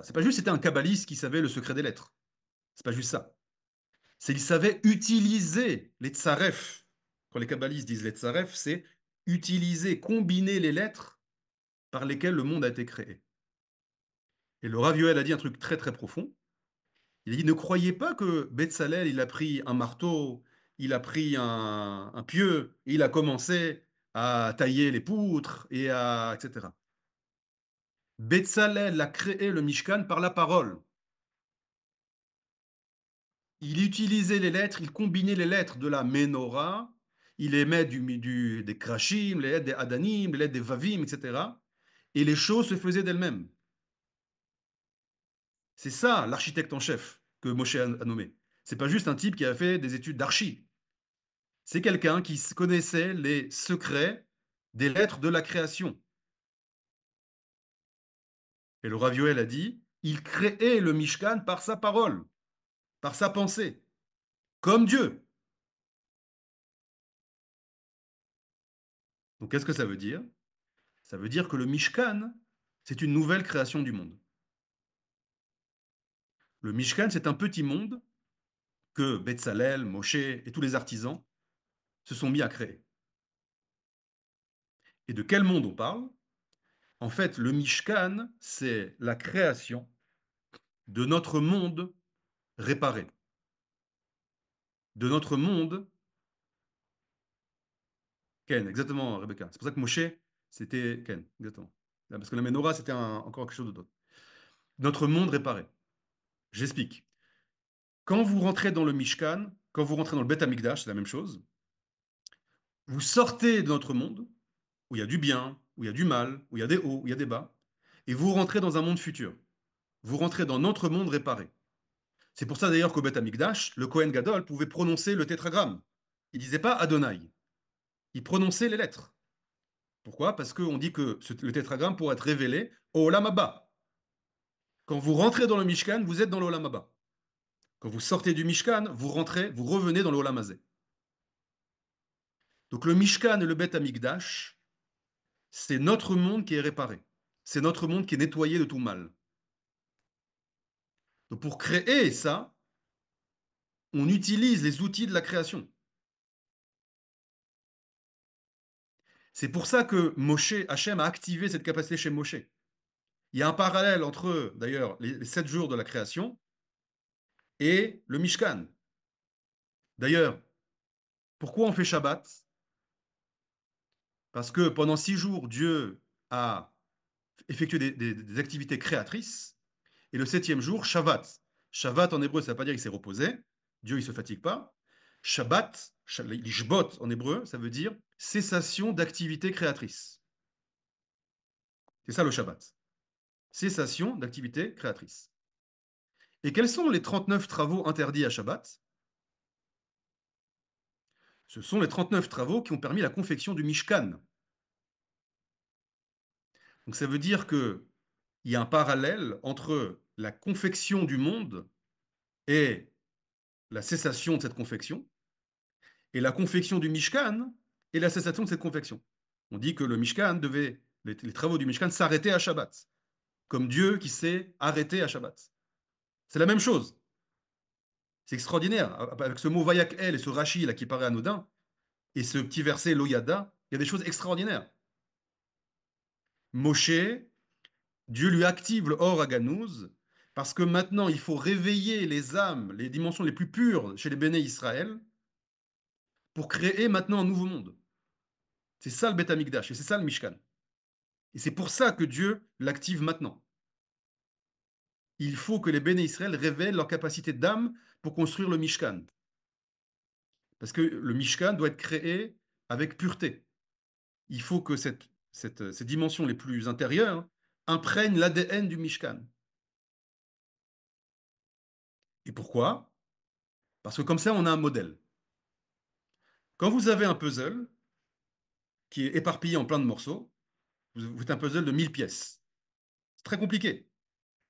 C'est pas juste c'était un kabbaliste qui savait le secret des lettres. C'est pas juste ça. C'est qu'il savait utiliser les tsaref. Quand les kabbalistes disent les tsaref, c'est utiliser, combiner les lettres par lesquelles le monde a été créé. Et le Rav Yoel a dit un truc très très profond. Il a dit, ne croyez pas que Betzalel, il a pris un marteau, il a pris un pieu, et il a commencé à tailler les poutres, etc. Betzalel a créé le Mishkan par la parole. Il utilisait les lettres, il combinait les lettres de la Ménorah, il émet des Krashim, les lettres des Adanim, les lettres des Vavim, etc. Et les choses se faisaient d'elles-mêmes. C'est ça l'architecte en chef que Moshe a nommé. C'est pas juste un type qui a fait des études d'archi. C'est quelqu'un qui connaissait les secrets des lettres de la création. Et le Rav Yoel a dit, il créait le Mishkan par sa parole, par sa pensée, comme Dieu. Donc qu'est-ce que ça veut dire? Ça veut dire que le Mishkan, c'est une nouvelle création du monde. Le Mishkan, c'est un petit monde que Betzalel, Moshe et tous les artisans se sont mis à créer. Et de quel monde on parle? En fait, le Mishkan, c'est la création de notre monde réparé, de notre monde. Ken, exactement, Rebecca. C'est pour ça que Moshe, c'était Ken, exactement. Parce que la menorah, c'était encore quelque chose d'autre. Notre monde réparé. J'explique. Quand vous rentrez dans le Mishkan, quand vous rentrez dans le Beth Amikdash, c'est la même chose. Vous sortez de notre monde, où il y a du bien, où il y a du mal, où il y a des hauts, où il y a des bas, et vous rentrez dans un monde futur. Vous rentrez dans notre monde réparé. C'est pour ça d'ailleurs qu'au Beth Amikdash, le Kohen Gadol pouvait prononcer le tétragramme. Il disait pas Adonai. Il prononçait les lettres. Pourquoi? Parce qu'on dit que le tétragramme pourrait être révélé au Olam Haba. Quand vous rentrez dans le Mishkan, vous êtes dans le Olam Haba. Quand vous sortez du Mishkan, vous rentrez, vous revenez dans le Olam Hazé. Donc le Mishkan et le Beth Amikdash, c'est notre monde qui est réparé. C'est notre monde qui est nettoyé de tout mal. Donc pour créer ça, on utilise les outils de la création. C'est pour ça que Moshe, Hachem a activé cette capacité chez Moshe. Il y a un parallèle entre, d'ailleurs, les 7 jours de la création et le Mishkan. D'ailleurs, pourquoi on fait Shabbat? Parce que pendant 6 jours, Dieu a effectué des activités créatrices. Et le septième jour, Shabbat. Shabbat en hébreu, ça ne veut pas dire qu'il s'est reposé. Dieu, il ne se fatigue pas. Shabbat, l'ishbot en hébreu, ça veut dire cessation d'activité créatrice. C'est ça le Shabbat. Cessation d'activité créatrice. Et quels sont les 39 travaux interdits à Shabbat? Ce sont les 39 travaux qui ont permis la confection du Mishkan. Donc ça veut dire qu'il y a un parallèle entre la confection du monde et la cessation de cette confection, et la confection du Mishkan et la cessation de cette confection. On dit que le Mishkan les travaux du Mishkan s'arrêtaient à Shabbat, comme Dieu qui s'est arrêté à Shabbat. C'est la même chose. C'est extraordinaire. Avec ce mot Vayak El et ce Rashi là qui paraît anodin, et ce petit verset Loyada, il y a des choses extraordinaires. Moshe, Dieu lui active le Or Aganouz, parce que maintenant il faut réveiller les âmes, les dimensions les plus pures chez les Béné Israël, pour créer maintenant un nouveau monde. C'est ça le Beth Amikdash, et c'est ça le Mishkan. Et c'est pour ça que Dieu l'active maintenant. Il faut que les Béné Israël révèlent leur capacité d'âme pour construire le Mishkan. Parce que le Mishkan doit être créé avec pureté. Il faut que ces dimensions les plus intérieures imprègnent l'ADN du Mishkan. Et pourquoi? Parce que comme ça, on a un modèle. Quand vous avez un puzzle qui est éparpillé en plein de morceaux, vous faites un puzzle de 1000 pièces. C'est très compliqué.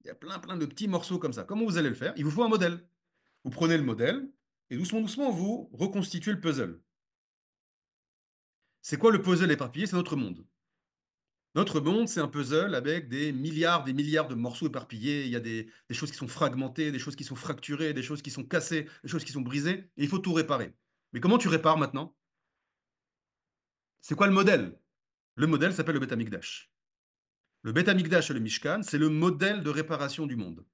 Il y a plein de petits morceaux comme ça. Comment vous allez le faire? Il vous faut un modèle. Vous prenez le modèle et doucement, vous reconstituez le puzzle. C'est quoi le puzzle éparpillé? C'est notre monde. Notre monde, c'est un puzzle avec des milliards de morceaux éparpillés. Il y a des choses qui sont fragmentées, des choses qui sont fracturées, des choses qui sont cassées, des choses qui sont brisées. Et il faut tout réparer. Mais comment tu répares maintenant? C'est quoi le modèle? Le modèle s'appelle le Beth Amikdash. Le Beth Amikdash et le Mishkan, c'est le modèle de réparation du monde.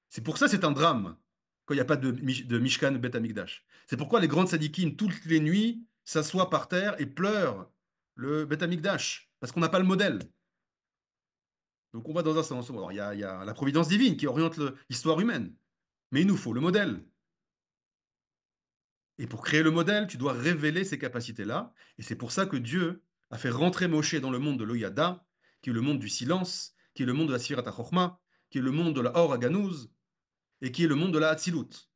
C'est pour ça que c'est un drame quand il n'y a pas de Mishkan Beth Amikdash. C'est pourquoi les grandes sadikim, toutes les nuits, s'assoient par terre et pleurent le Beth Amikdash. Parce qu'on n'a pas le modèle. Donc on va dans un sens. Alors, il y a la providence divine qui oriente l'histoire humaine. Mais il nous faut le modèle. Et pour créer le modèle, tu dois révéler ces capacités-là. Et c'est pour ça que Dieu a fait rentrer Moshe dans le monde de l'Oyada, qui est le monde du silence, qui est le monde de la Sfirat HaChochma, qui est le monde de la Or Haganouz, et qui est le monde de la Hatzilut.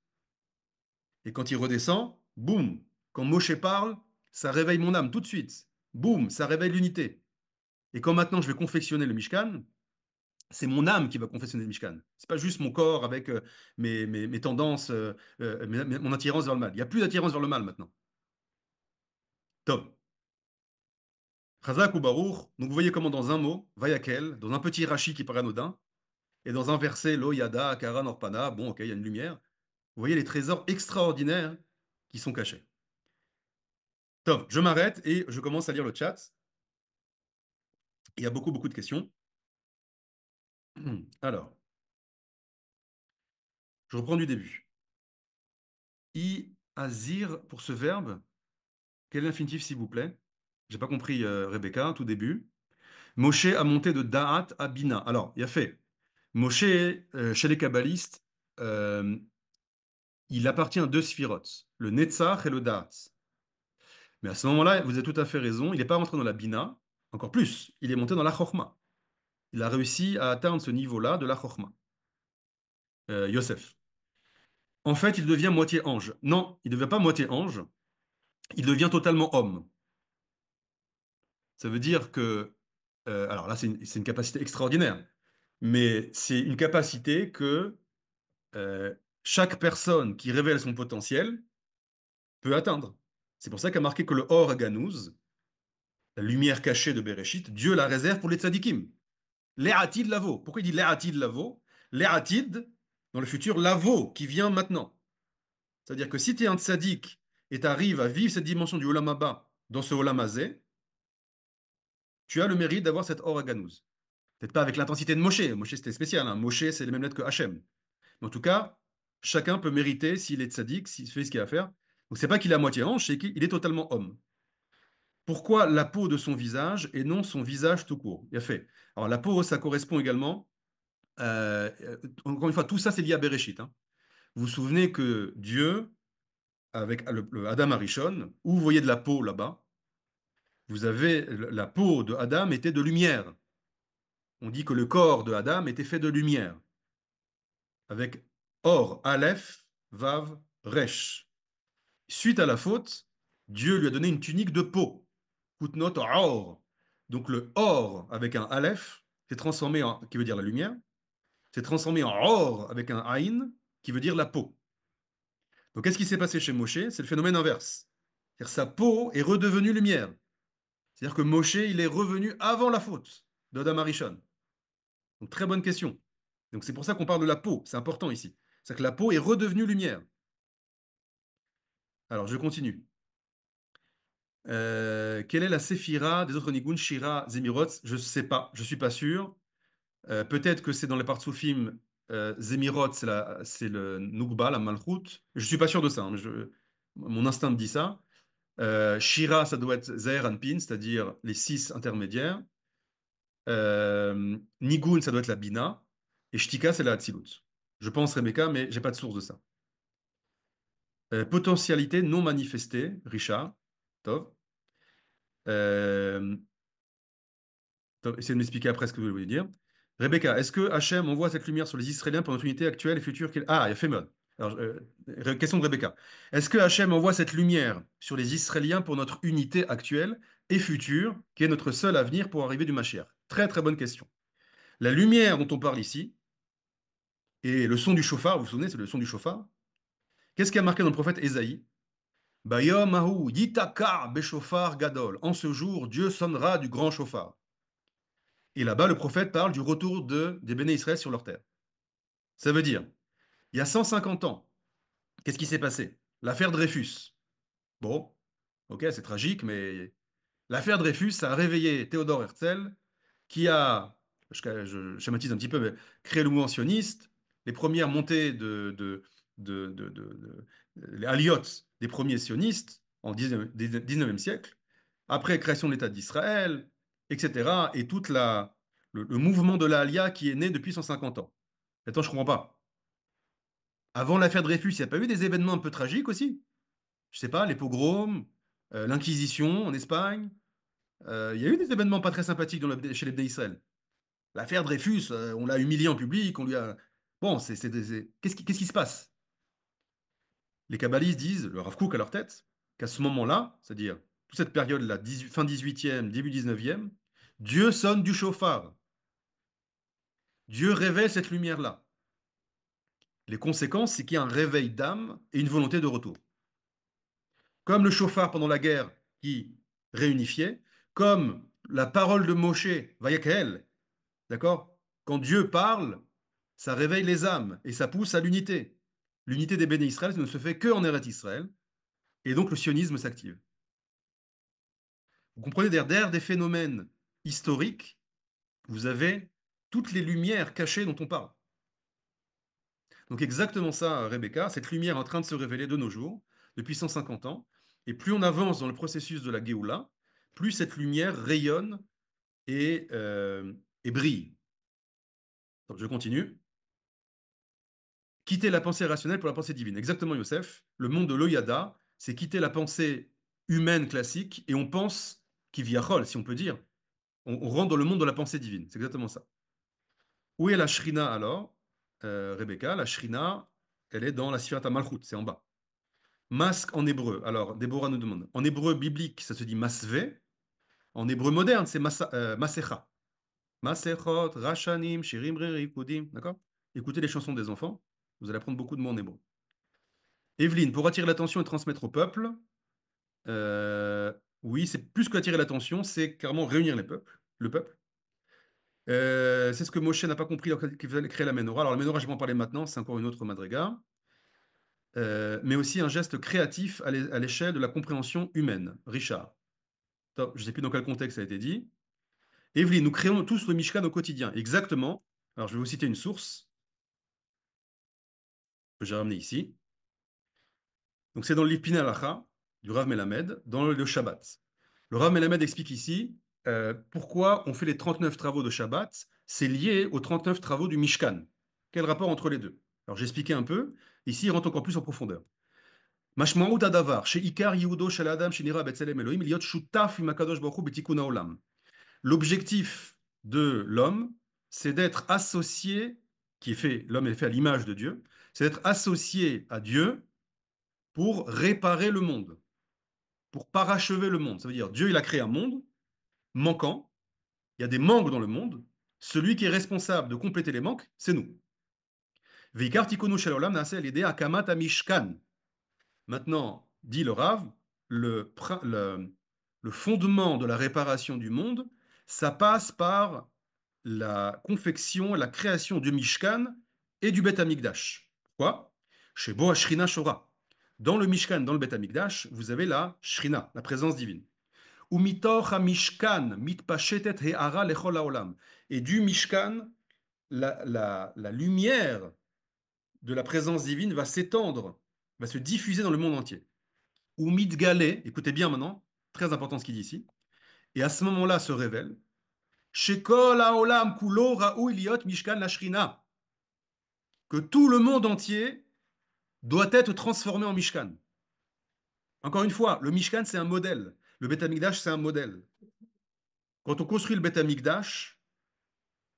Et quand il redescend, boum, quand Moshe parle, ça réveille mon âme tout de suite. Boum, ça réveille l'unité. Et quand maintenant je vais confectionner le Mishkan, c'est mon âme qui va confectionner le Mishkan. C'est pas juste mon corps avec mes tendances, mon attirance vers le mal. Il n'y a plus d'attirance vers le mal maintenant. Top. Chazak ou Baruch. Donc vous voyez comment dans un mot, Vayakel, dans un petit Rashi qui paraît anodin, et dans un verset, Lo Yada, Karan Orpana, bon ok, il y a une lumière. Vous voyez les trésors extraordinaires qui sont cachés. Top, je m'arrête et je commence à lire le chat. Il y a beaucoup de questions. Alors, je reprends du début. I azir pour ce verbe, quel est l'infinitif s'il vous plaît? J'ai pas compris, Rebecca, tout début. Moshe a monté de Da'at à Bina. Alors, il y a fait. Moshe, chez les kabbalistes, euh, il appartient à deux sphirotes, le Netzach et le Da'at. Mais à ce moment-là, vous avez tout à fait raison, il n'est pas rentré dans la Bina, encore plus, il est monté dans la Chochma. Il a réussi à atteindre ce niveau-là de la Chochma. Yosef. En fait, il devient moitié ange. Non, il ne devient pas moitié ange, il devient totalement homme. Ça veut dire que, alors là, c'est une capacité extraordinaire, mais c'est une capacité que euh, chaque personne qui révèle son potentiel peut atteindre. C'est pour ça qu'a marqué que le Or Ganouz, la lumière cachée de Bereshit, Dieu la réserve pour les tzadikim. Léatid lavo. Pourquoi il dit Léatid lavo? Léatid, dans le futur, lavo, qui vient maintenant. C'est-à-dire que si tu es un tzadik et tu arrives à vivre cette dimension du Olam Haba dans ce Olam Hazé, tu as le mérite d'avoir cette Or Ganouz. Peut-être pas avec l'intensité de Moshe. Moshe, c'était spécial. Hein. Moshe, c'est les mêmes lettres que Hachem. Mais en tout cas, chacun peut mériter s'il est tzaddik, s'il fait ce qu'il a à faire. Donc, c'est pas qu'il est à moitié ange, c'est qu'il est totalement homme. Pourquoi la peau de son visage et non son visage tout court? Il a fait. Alors, la peau, ça correspond également. Encore une fois, tout ça, c'est lié à Bereshit. Hein. Vous vous souvenez que Dieu, avec le Adam Arishon, où vous voyez de la peau là-bas, vous avez la peau de Adam était de lumière. On dit que le corps de Adam était fait de lumière. Avec Or, Aleph, Vav, Resh. Suite à la faute, Dieu lui a donné une tunique de peau. Footnote Or. Donc le Or avec un Aleph s'est transformé en, qui veut dire la lumière, s'est transformé en Or avec un Aïn qui veut dire la peau. Donc qu'est-ce qui s'est passé chez Moshe? C'est le phénomène inverse. C'est-à-dire sa peau est redevenue lumière. C'est-à-dire que Moshe, il est revenu avant la faute d'Adam Arishon. Donc très bonne question. Donc c'est pour ça qu'on parle de la peau, c'est important ici. C'est-à-dire que la peau est redevenue lumière. Alors je continue. Quelle est la séphira des autres Nigun, Shira, Zemiroth? Je ne sais pas, je ne suis pas sûr. Peut-être que c'est dans les Partsoufim, Zemiroth, c'est le Nukba, la Malchut. Je ne suis pas sûr de ça, hein, mon instinct me dit ça. Shira, ça doit être Zeher Anpin, c'est-à-dire les six intermédiaires. Nigun, ça doit être la Bina. Et Shtika, c'est la Hatzilut. Je pense, Rebecca, mais j'ai pas de source de ça. Potentialité non manifestée, Richard. Tov. Euh, Essayez de m'expliquer après ce que vous voulez dire. Rebecca, est-ce que Hachem envoie cette lumière sur les Israéliens pour notre unité actuelle et future Ah, il y a Femod. Alors, question de Rebecca. Est-ce que Hachem envoie cette lumière sur les Israéliens pour notre unité actuelle et future, qui est notre seul avenir pour arriver du Mashiach? Très très bonne question. La lumière dont on parle ici, et le son du chauffard, vous vous souvenez, c'est le son du chauffard. Qu'est-ce qui a marqué dans le prophète Ésaïe? Bayom Ahu, Yitaka Beshofar Gadol. En ce jour, Dieu sonnera du grand chauffard. Et là-bas, le prophète parle du retour des Béné Israël sur leur terre. Ça veut dire, il y a 150 ans, qu'est-ce qui s'est passé? L'affaire Dreyfus. Bon, ok, c'est tragique, mais l'affaire Dreyfus, ça a réveillé Théodore Herzl, qui a, je schématise un petit peu, mais créé le mouvement sioniste, les premières montées les aliotes des premiers sionistes en 19e siècle, après création de l'État d'Israël, etc., et tout le mouvement de la Alia qui est né depuis 150 ans. Attends, je ne comprends pas. Avant l'affaire Dreyfus, il n'y a pas eu des événements un peu tragiques aussi? Je sais pas, les pogroms, l'Inquisition en Espagne. Il y a eu des événements pas très sympathiques chez les Bnei Israël. L'affaire Dreyfus, on l'a humilié en public, on lui a. Bon, qu'est-ce qui se passe? Les kabbalistes disent, le Rav Kook à leur tête, qu'à ce moment-là, c'est-à-dire toute cette période-là, fin 18e, début 19e, Dieu sonne du chauffard. Dieu révèle cette lumière-là. Les conséquences, c'est qu'il y a un réveil d'âme et une volonté de retour. Comme le chauffard pendant la guerre qui réunifiait, comme la parole de Moshe, Vayakhel, d'accord? Quand Dieu parle, ça réveille les âmes et ça pousse à l'unité. L'unité des béné Israël ne se fait que en Eretz Israël, et donc le sionisme s'active. Vous comprenez, derrière des phénomènes historiques, vous avez toutes les lumières cachées dont on parle. Donc exactement ça, Rebecca, cette lumière est en train de se révéler de nos jours, depuis 150 ans, et plus on avance dans le processus de la Géoula, plus cette lumière rayonne et brille. Donc je continue. Quitter la pensée rationnelle pour la pensée divine. Exactement, Youssef. Le monde de l'Oyada, c'est quitter la pensée humaine classique et on pense kiviachol, si on peut dire. On rentre dans le monde de la pensée divine. C'est exactement ça. Où est la Shrina alors, Rebecca? La Shrina, elle est dans la Sfirat Malchut, c'est en bas. Masque en hébreu. Alors, Déborah nous demande. En hébreu biblique, ça se dit masve. En hébreu moderne, c'est masecha. Masechot, Rashanim, Shirim, Rikudim. D'accord? Écoutez les chansons des enfants. Vous allez apprendre beaucoup de mots en hébreu. Evelyne, pour attirer l'attention et transmettre au peuple, oui, c'est plus qu'attirer l'attention, c'est carrément réunir le peuple. C'est ce que Moshe n'a pas compris lorsqu'il fallait créer la menorah. Alors la menorah, je vais en parler maintenant, c'est encore une autre madriga. Mais aussi un geste créatif à l'échelle de la compréhension humaine. Richard. Je ne sais plus dans quel contexte ça a été dit. Evelyne, nous créons tous le Mishkan au quotidien. Exactement. Alors je vais vous citer une source que j'ai ramenée ici. Donc c'est dans le livre Pinei Halacha du Rav Melamed, dans le Shabbat. Le Rav Melamed explique ici pourquoi on fait les 39 travaux de Shabbat. C'est lié aux 39 travaux du Mishkan. Quel rapport entre les deux? Alors j'ai expliqué un peu. Ici, il rentre encore plus en profondeur. Mashmaout adavar, chez Ikar Yehudo shel Adam shenira betzelem Elohim, liot shutaf im hakadosh baruch hu betikun haolam. L'objectif de l'homme, c'est d'être associé, l'homme est fait à l'image de Dieu, c'est d'être associé à Dieu pour réparer le monde, pour parachever le monde. Ça veut dire, Dieu, il a créé un monde manquant, il y a des manques dans le monde, celui qui est responsable de compléter les manques, c'est nous. Veikar tikunu shel olam naaseh al yedei hakamat hamishkan. Maintenant, dit le Rav, le fondement de la réparation du monde, ça passe par la confection, la création du Mishkan et du Beth Amikdash. Pourquoi? Chez Boa Shrina Shora. Dans le Mishkan, dans le Beth Amikdash, vous avez la Shrina, la présence divine. Umitoch Mishkan mitpashetet he'ara lechol haolam. Et du Mishkan, la lumière de la présence divine va s'étendre, va se diffuser dans le monde entier. Ou mitgalé, écoutez bien maintenant, très important ce qu'il dit ici, et à ce moment-là se révèle, Shekol haolam kulo ra'u liot mishkan la shrina, que tout le monde entier doit être transformé en Mishkan. Encore une fois, le Mishkan, c'est un modèle. Le Beth Amikdash, c'est un modèle. Quand on construit le Beth Amikdash,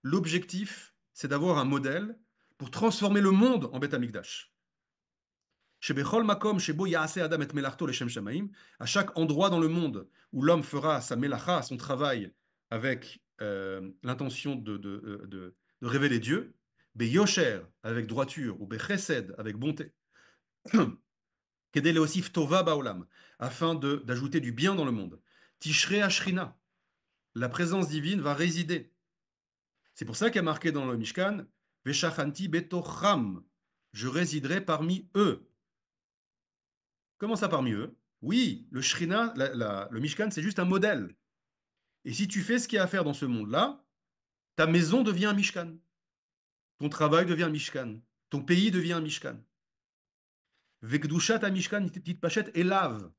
l'objectif, c'est d'avoir un modèle pour transformer le monde en Beth Amikdash. Shebechol makom shebo yaase adam et melarto leshem shamaim. À chaque endroit dans le monde où l'homme fera sa melacha, son travail, avec l'intention de révéler Dieu, beyosher, avec droiture, ou bechesed, avec bonté, kedei leosif tova baolam, afin d'ajouter du bien dans le monde. Tishrei ashrina, la présence divine va résider. C'est pour ça qu'il y a marqué dans le Mishkan, Veshachanti betocham, je résiderai parmi eux. Comment ça parmi eux? Oui, le Shrina, le Mishkan, c'est juste un modèle. Et si tu fais ce qu'il y a à faire dans ce monde-là, ta maison devient un Mishkan. Ton travail devient un Mishkan. Ton pays devient un Mishkan. Vekdushat a Mishkan, petite pachette, et lave.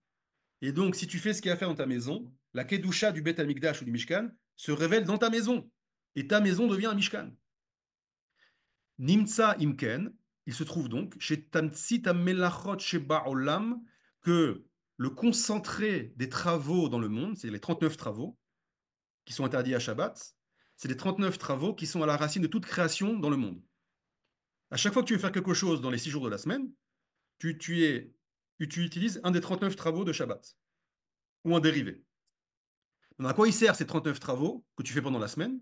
Et donc, si tu fais ce qu'il y a à faire dans ta maison, la Kedusha du Bet Amikdash ou du Mishkan se révèle dans ta maison. Et ta maison devient un Mishkan. Nimtsa imken, il se trouve donc chez Tamtsit Amelachot Sheba Olam que le concentré des travaux dans le monde, c'est les 39 travaux qui sont interdits à Shabbat, c'est les 39 travaux qui sont à la racine de toute création dans le monde. À chaque fois que tu veux faire quelque chose dans les 6 jours de la semaine, tu utilises un des 39 travaux de Shabbat ou un dérivé. Donc, à quoi ils servent ces 39 travaux que tu fais pendant la semaine?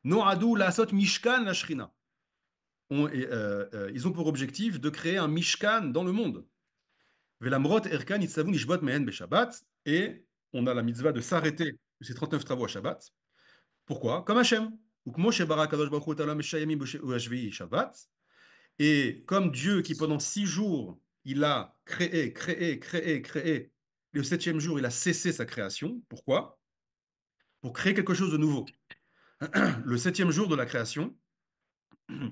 Noadou lasot mishkan la shrina. Ils ont pour objectif de créer un mishkan dans le monde. Velamrot erkan itzavun ishbot mehen beshabbat. Et on a la mitzvah de s'arrêter de ces 39 travaux à Shabbat. Pourquoi? Comme Hachem. Et comme Dieu qui pendant 6 jours, il a créé, créé, créé, créé, et le septième jour, il a cessé sa création. Pourquoi? Pour créer quelque chose de nouveau. Le septième jour de la création,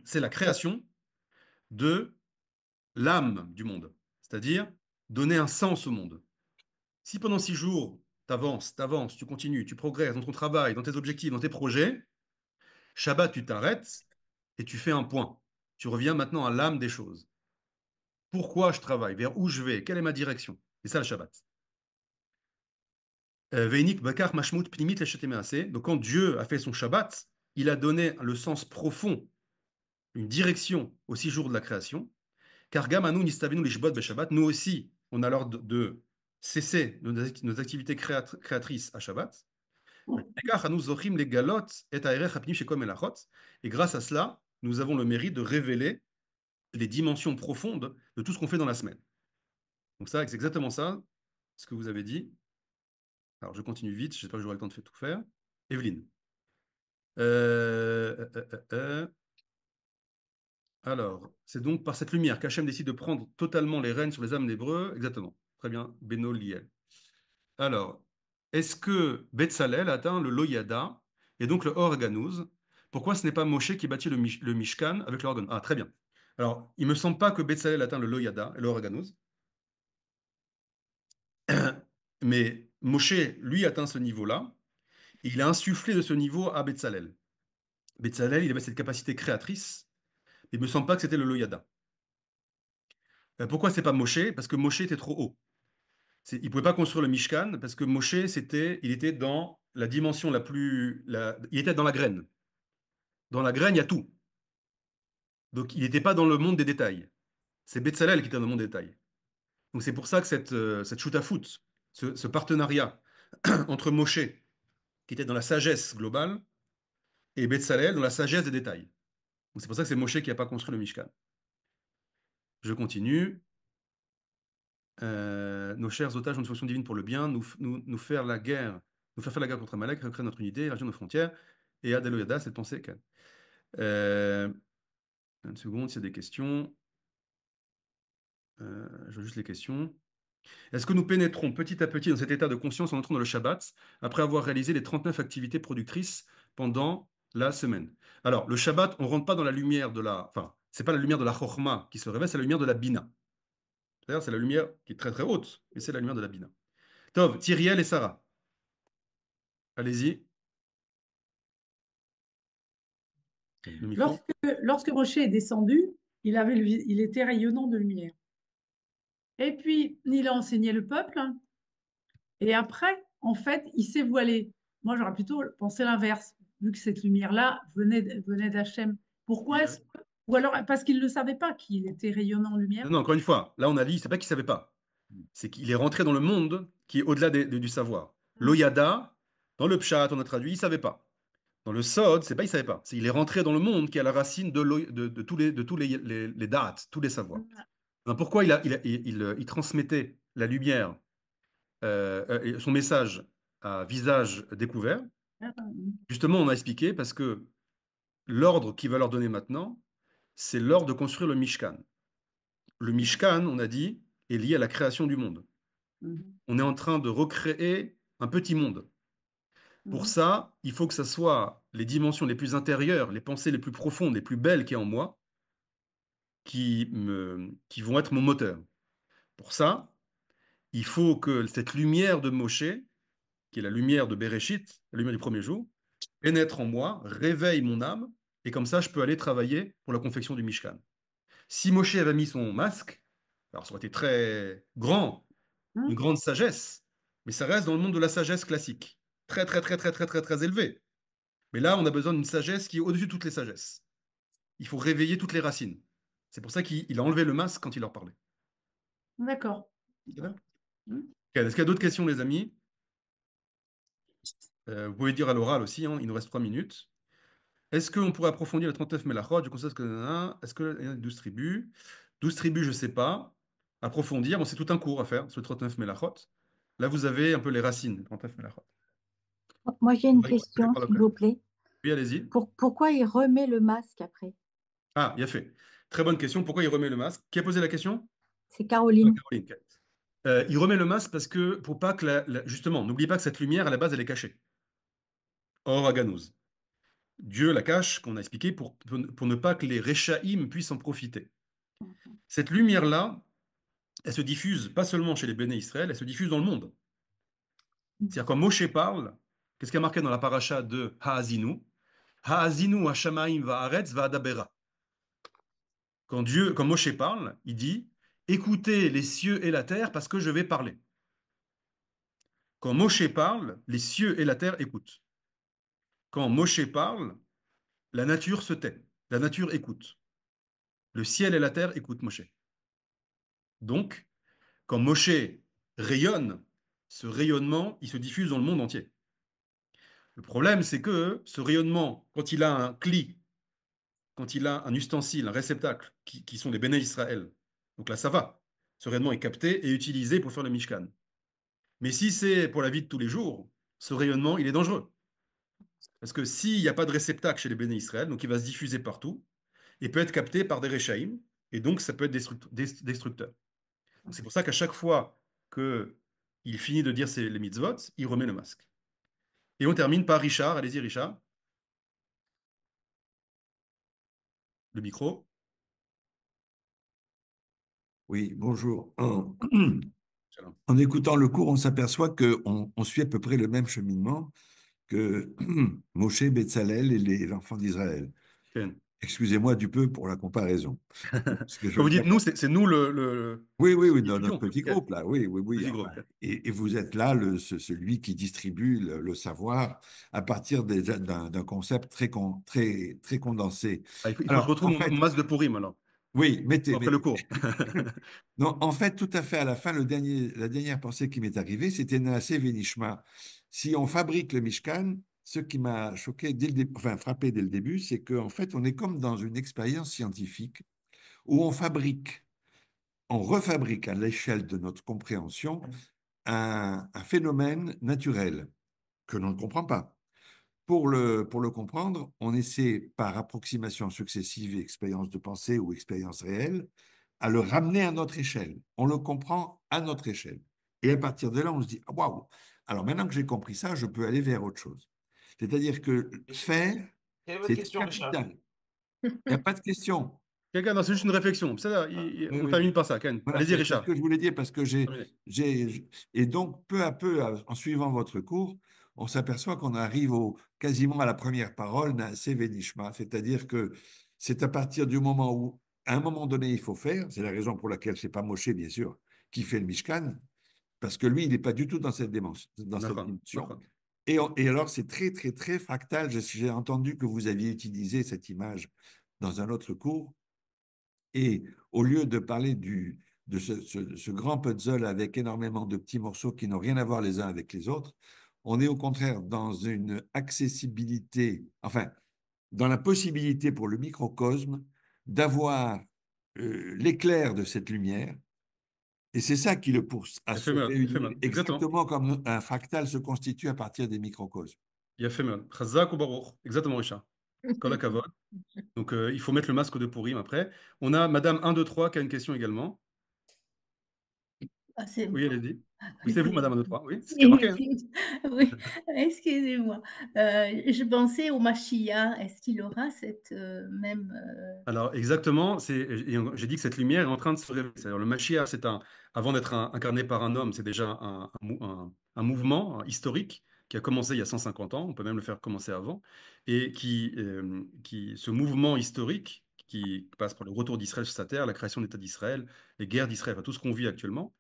c'est la création de l'âme du monde, c'est-à-dire donner un sens au monde. Si pendant 6 jours, tu avances, tu continues, tu progresses dans ton travail, dans tes objectifs, dans tes projets, Shabbat, tu t'arrêtes et tu fais un point. Tu reviens maintenant à l'âme des choses. Pourquoi je travaille? Vers où je vais? Quelle est ma direction? C'est ça le Shabbat. Veinik bakar mashmut pnimit leshetemease. Donc quand Dieu a fait son Shabbat, il a donné le sens profond, une direction aux 6 jours de la création. Car gamanu nistavinu lishbot beshabbat. Nous aussi, on a l'ordre de cesser nos activités créatrices à Shabbat. Et grâce à cela, nous avons le mérite de révéler les dimensions profondes de tout ce qu'on fait dans la semaine. Donc ça, c'est exactement ça, ce que vous avez dit. Alors, je continue vite, j'espère que j'aurai le temps de tout faire. Evelyne. Alors, c'est donc par cette lumière qu'Hachem décide de prendre totalement les rênes sur les âmes d'Hébreux. Exactement. Très bien. Beno Liel. Alors, est-ce que Betzalel atteint le Loyada et donc le Or Ganouz? Pourquoi ce n'est pas Moshe qui bâtit le Mishkan avec le Or Ganouz? Ah, très bien. Alors, il ne me semble pas que Betzalel atteint le Loyada et le Or Ganouz, mais Moshe, lui, atteint ce niveau-là, et il a insufflé de ce niveau à Betzalel. Betzalel, il avait cette capacité créatrice, il ne me semble pas que c'était le Loyada. Pourquoi c'est pas Moshe? Parce que Moshe était trop haut. Il ne pouvait pas construire le Mishkan parce que Moshe, il était dans la dimension il était dans la graine. Dans la graine, il y a tout. Donc, il n'était pas dans le monde des détails. C'est Betzalel qui était dans le monde des détails. Donc, c'est pour ça que cette shoot à foot, ce partenariat entre Moshe, qui était dans la sagesse globale, et Betzalel dans la sagesse des détails. Donc, c'est pour ça que c'est Moshe qui n'a pas construit le Mishkan. Je continue. Nos chers otages ont une fonction divine pour le bien, nous faire la guerre, nous faire la guerre contre Amalek, recréer notre unité, élargir nos frontières, et Adeloyada, cette pensée qu'elle. Une seconde, s'il y a des questions. Je vois juste les questions. Est-ce que nous pénétrons petit à petit dans cet état de conscience en entrant dans le Shabbat, après avoir réalisé les 39 activités productrices pendant la semaine? Alors, le Shabbat, on ne rentre pas dans la lumière de la... Enfin, c'est pas la lumière de la Chokhmah qui se révèle, c'est la lumière de la Bina. C'est-à-dire, c'est la lumière qui est très très haute, mais c'est la lumière de la Bina. Tov, Tyriel et Sarah. Allez-y. Le micro.
Lorsque Moshe est descendu, il était rayonnant de lumière. Et puis, il a enseigné le peuple. Et après, en fait, il s'est voilé. Moi, j'aurais plutôt pensé l'inverse, vu que cette lumière-là venait d'Hachem. Pourquoi
Oui,
est-ce que... Ou alors parce qu'il ne savait pas qu'il était rayonnant en lumière.
non, non, encore une fois, là on a dit, c'est pas qu'il savait pas, c'est qu'il est rentré dans le monde qui est au-delà du savoir.
Mm.
L'Oyada, dans le Pshat, on a traduit, il savait pas. Dans le Sod, c'est pas il savait pas, c'est il est rentré dans le monde qui est à la racine de tous les dates, tous les savoirs. Alors, pourquoi il transmettait la lumière, et son message à visage découvert? Justement, on a expliqué parce que l'ordre qu'il va leur donner maintenant, c'est l'ordre de construire le Mishkan. Le Mishkan, on a dit, est lié à la création du monde.
Mhm.
On est en train de recréer un petit monde. Pour
Mhm.
ça, il faut que ce soit les dimensions les plus intérieures, les pensées les plus profondes, les plus belles qu'il y a en moi, qui vont être mon moteur. Pour ça, il faut que cette lumière de Moshe, qui est la lumière de Bereshit, la lumière du premier jour, pénètre en moi, réveille mon âme, et comme ça, je peux aller travailler pour la confection du Mishkan. Si Moshe avait mis son masque, alors ça aurait été très grand, une
Mhm.
grande sagesse, mais ça reste dans le monde de la sagesse classique. Très, très, très, très, très, très, très élevé. Mais là, on a besoin d'une sagesse qui est au-dessus de toutes les sagesses. Il faut réveiller toutes les racines. C'est pour ça qu'il a enlevé le masque quand il leur parlait.
D'accord.
C'est vrai.
Mhm.
Ok, est-ce qu'il y a d'autres questions, les amis? Vous pouvez dire à l'oral aussi, hein, il nous reste 3 minutes. Est-ce qu'on pourrait approfondir les 39 Mélachot? Je constate que est-ce qu'il y a 12 tribus? 12 tribus, je ne sais pas. Approfondir, bon, c'est tout un cours à faire sur les 39 Mélachot. Là, vous avez un peu les racines des 39 Mélachot.
Moi, j'ai une
Faudrait commencer
question,
par
s'il vous
l'occasion.
plaît.
Oui, allez-y.
Pourquoi il remet le masque après?
Ah, il a fait. Très bonne question. Pourquoi il remet le masque? Qui a posé la question?
C'est
Ah,
Caroline.
Caroline. Il remet le masque parce que, pour pas que, justement, n'oublie pas que cette lumière, à la base, elle est cachée. Or, à Ganouz. Dieu la cache, qu'on a expliqué, pour ne pas que les Réchaïm puissent en profiter. Cette lumière-là, elle se diffuse pas seulement chez les Béné Israël, elle se diffuse dans le monde. C'est-à-dire, quand Moshe parle, qu'est-ce qui est marqué dans la paracha de Haazinu? Haazinu Hashamaim Va'aretz Va'adabera. Quand Moshe parle, il dit, écoutez les cieux et la terre parce que je vais parler. Quand Moshe parle, les cieux et la terre écoutent. Quand Moshe parle, la nature se tait. La nature écoute. Le ciel et la terre écoutent Moshe. Donc, quand Moshe rayonne, ce rayonnement, il se diffuse dans le monde entier. Le problème, c'est que ce rayonnement, quand il a un cli, quand il a un ustensile, un réceptacle, qui sont les béné Israël, donc là, ça va. Ce rayonnement est capté et utilisé pour faire le Mishkan. Mais si c'est pour la vie de tous les jours, ce rayonnement, il est dangereux. Parce que s'il n'y a pas de réceptacle chez les béné Israël, donc il va se diffuser partout, et peut être capté par des Réchaïm, et donc ça peut être destructeur. Donc c'est pour ça qu'à chaque fois qu'il finit de dire les mitzvot, il remet le masque. Et on termine par Richard. Allez-y, Richard. Le micro.
Oui, bonjour. En écoutant le cours, on s'aperçoit qu'on suit à peu près le même cheminement que Moshe, Betzalel et les enfants d'Israël.
Ken.
Excusez-moi du peu pour la comparaison. Parce que je
Quand
veux
vous dites
dire,
nous, c'est nous
oui, oui, oui, dans notre
discussion.
petit
Ken.
groupe, là, oui, oui, oui.
Petit
Enfin,
groupe. Ken.
et vous êtes là, celui qui distribue le savoir à partir d'un concept très, très condensé.
Ah, il faut que je
Alors,
retrouve
en
mon
fait,
masque de pourrim alors.
oui,
Après le
mettez.
cours.
Non, en fait, tout à fait, à la fin, la dernière pensée qui m'est arrivée, c'était Naaseh Venishma. Si on fabrique le Mishkan, ce qui m'a choqué enfin frappé dès le début, c'est qu'en fait, on est comme dans une expérience scientifique où on refabrique à l'échelle de notre compréhension un phénomène naturel que l'on ne comprend pas. Pour le comprendre, on essaie par approximation successive et expérience de pensée ou expérience réelle à le ramener à notre échelle. On le comprend à notre échelle. Et à partir de là, on se dit, ah, waouh, alors maintenant que j'ai compris ça, je peux aller vers autre chose. C'est-à-dire que faire,
Quelle est votre
c'est
question, Richard?
capital. Il n'y a pas de question.
Quelqu'un, non, c'est juste une réflexion.
Ah,
Oui,
On
oui.
termine par ça, Ken.
Voilà,
Allez-y,
c'est ce
Richard.
que je voulais dire parce que
Terminé.
et donc peu à peu, en suivant votre cours, on s'aperçoit qu'on arrive quasiment à la première parole, c'est Vénishma, c'est-à-dire que c'est à partir du moment où à un moment donné, il faut faire. C'est la raison pour laquelle c'est pas Moshe, bien sûr, qui fait le Mishkan, parce que lui, il n'est pas du tout dans cette dimension.
D'accord.
Et alors, c'est très, très, très fractal. J'ai entendu que vous aviez utilisé cette image dans un autre cours. Et au lieu de parler de ce grand puzzle avec énormément de petits morceaux qui n'ont rien à voir les uns avec les autres, on est au contraire dans une accessibilité, enfin, dans la possibilité pour le microcosme d'avoir l'éclair de cette lumière. Et c'est ça qui le pousse à se réunir,
Exactement.
exactement comme un fractal se constitue à partir des microcosmes.
יפה מאוד. חזק וברוך. Exactement, Richard. Kol hakavod. Donc, il faut mettre le masque de Purim après. On a Madame 1, 2, 3 qui a une question également.
Ah, c'est
Oui,
moi.
elle est dit. Oui, c'est vous, Madame 1, 2, 3. Oui, c'est ce qui
Oui,
a marqué. Hein.
oui, excusez-moi. Je pensais au Mashiach. Est-ce qu'il aura cette même...
Alors, exactement, j'ai dit que cette lumière est en train de se révéler. C'est-à-dire, le Mashiach, avant d'être incarné par un homme, c'est déjà un mouvement historique qui a commencé il y a 150 ans, on peut même le faire commencer avant, et ce mouvement historique qui passe par le retour d'Israël sur sa terre, la création de l'État d'Israël, les guerres d'Israël, enfin, tout ce qu'on vit actuellement,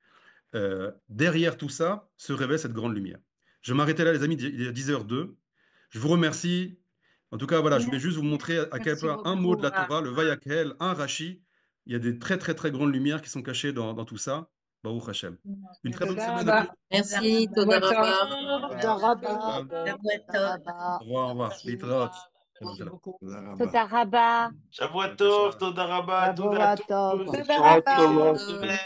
derrière tout ça se révèle cette grande lumière. Je m'arrêtais là, les amis, il est 10h02. Je vous remercie. En tout cas, voilà, je voulais juste vous montrer à quel
Merci
point un mot de la
beaucoup.
Torah, le Vayakhel, un Rashi, il y a des très, très, très grandes lumières qui sont cachées dans tout ça. Baruch Hashem. Une très bonne semaine à tous.
Merci,
Au
Toda Rabba.
תודה רבה.
Au revoir, au revoir.
Merci
Litraot.
merci beaucoup.
Toda Rabba.
Shavua Tov, Toda Rabba, à toutes et à
Shavua
tous.
Tov.
Toda
Bonne
Rabba.
semaine.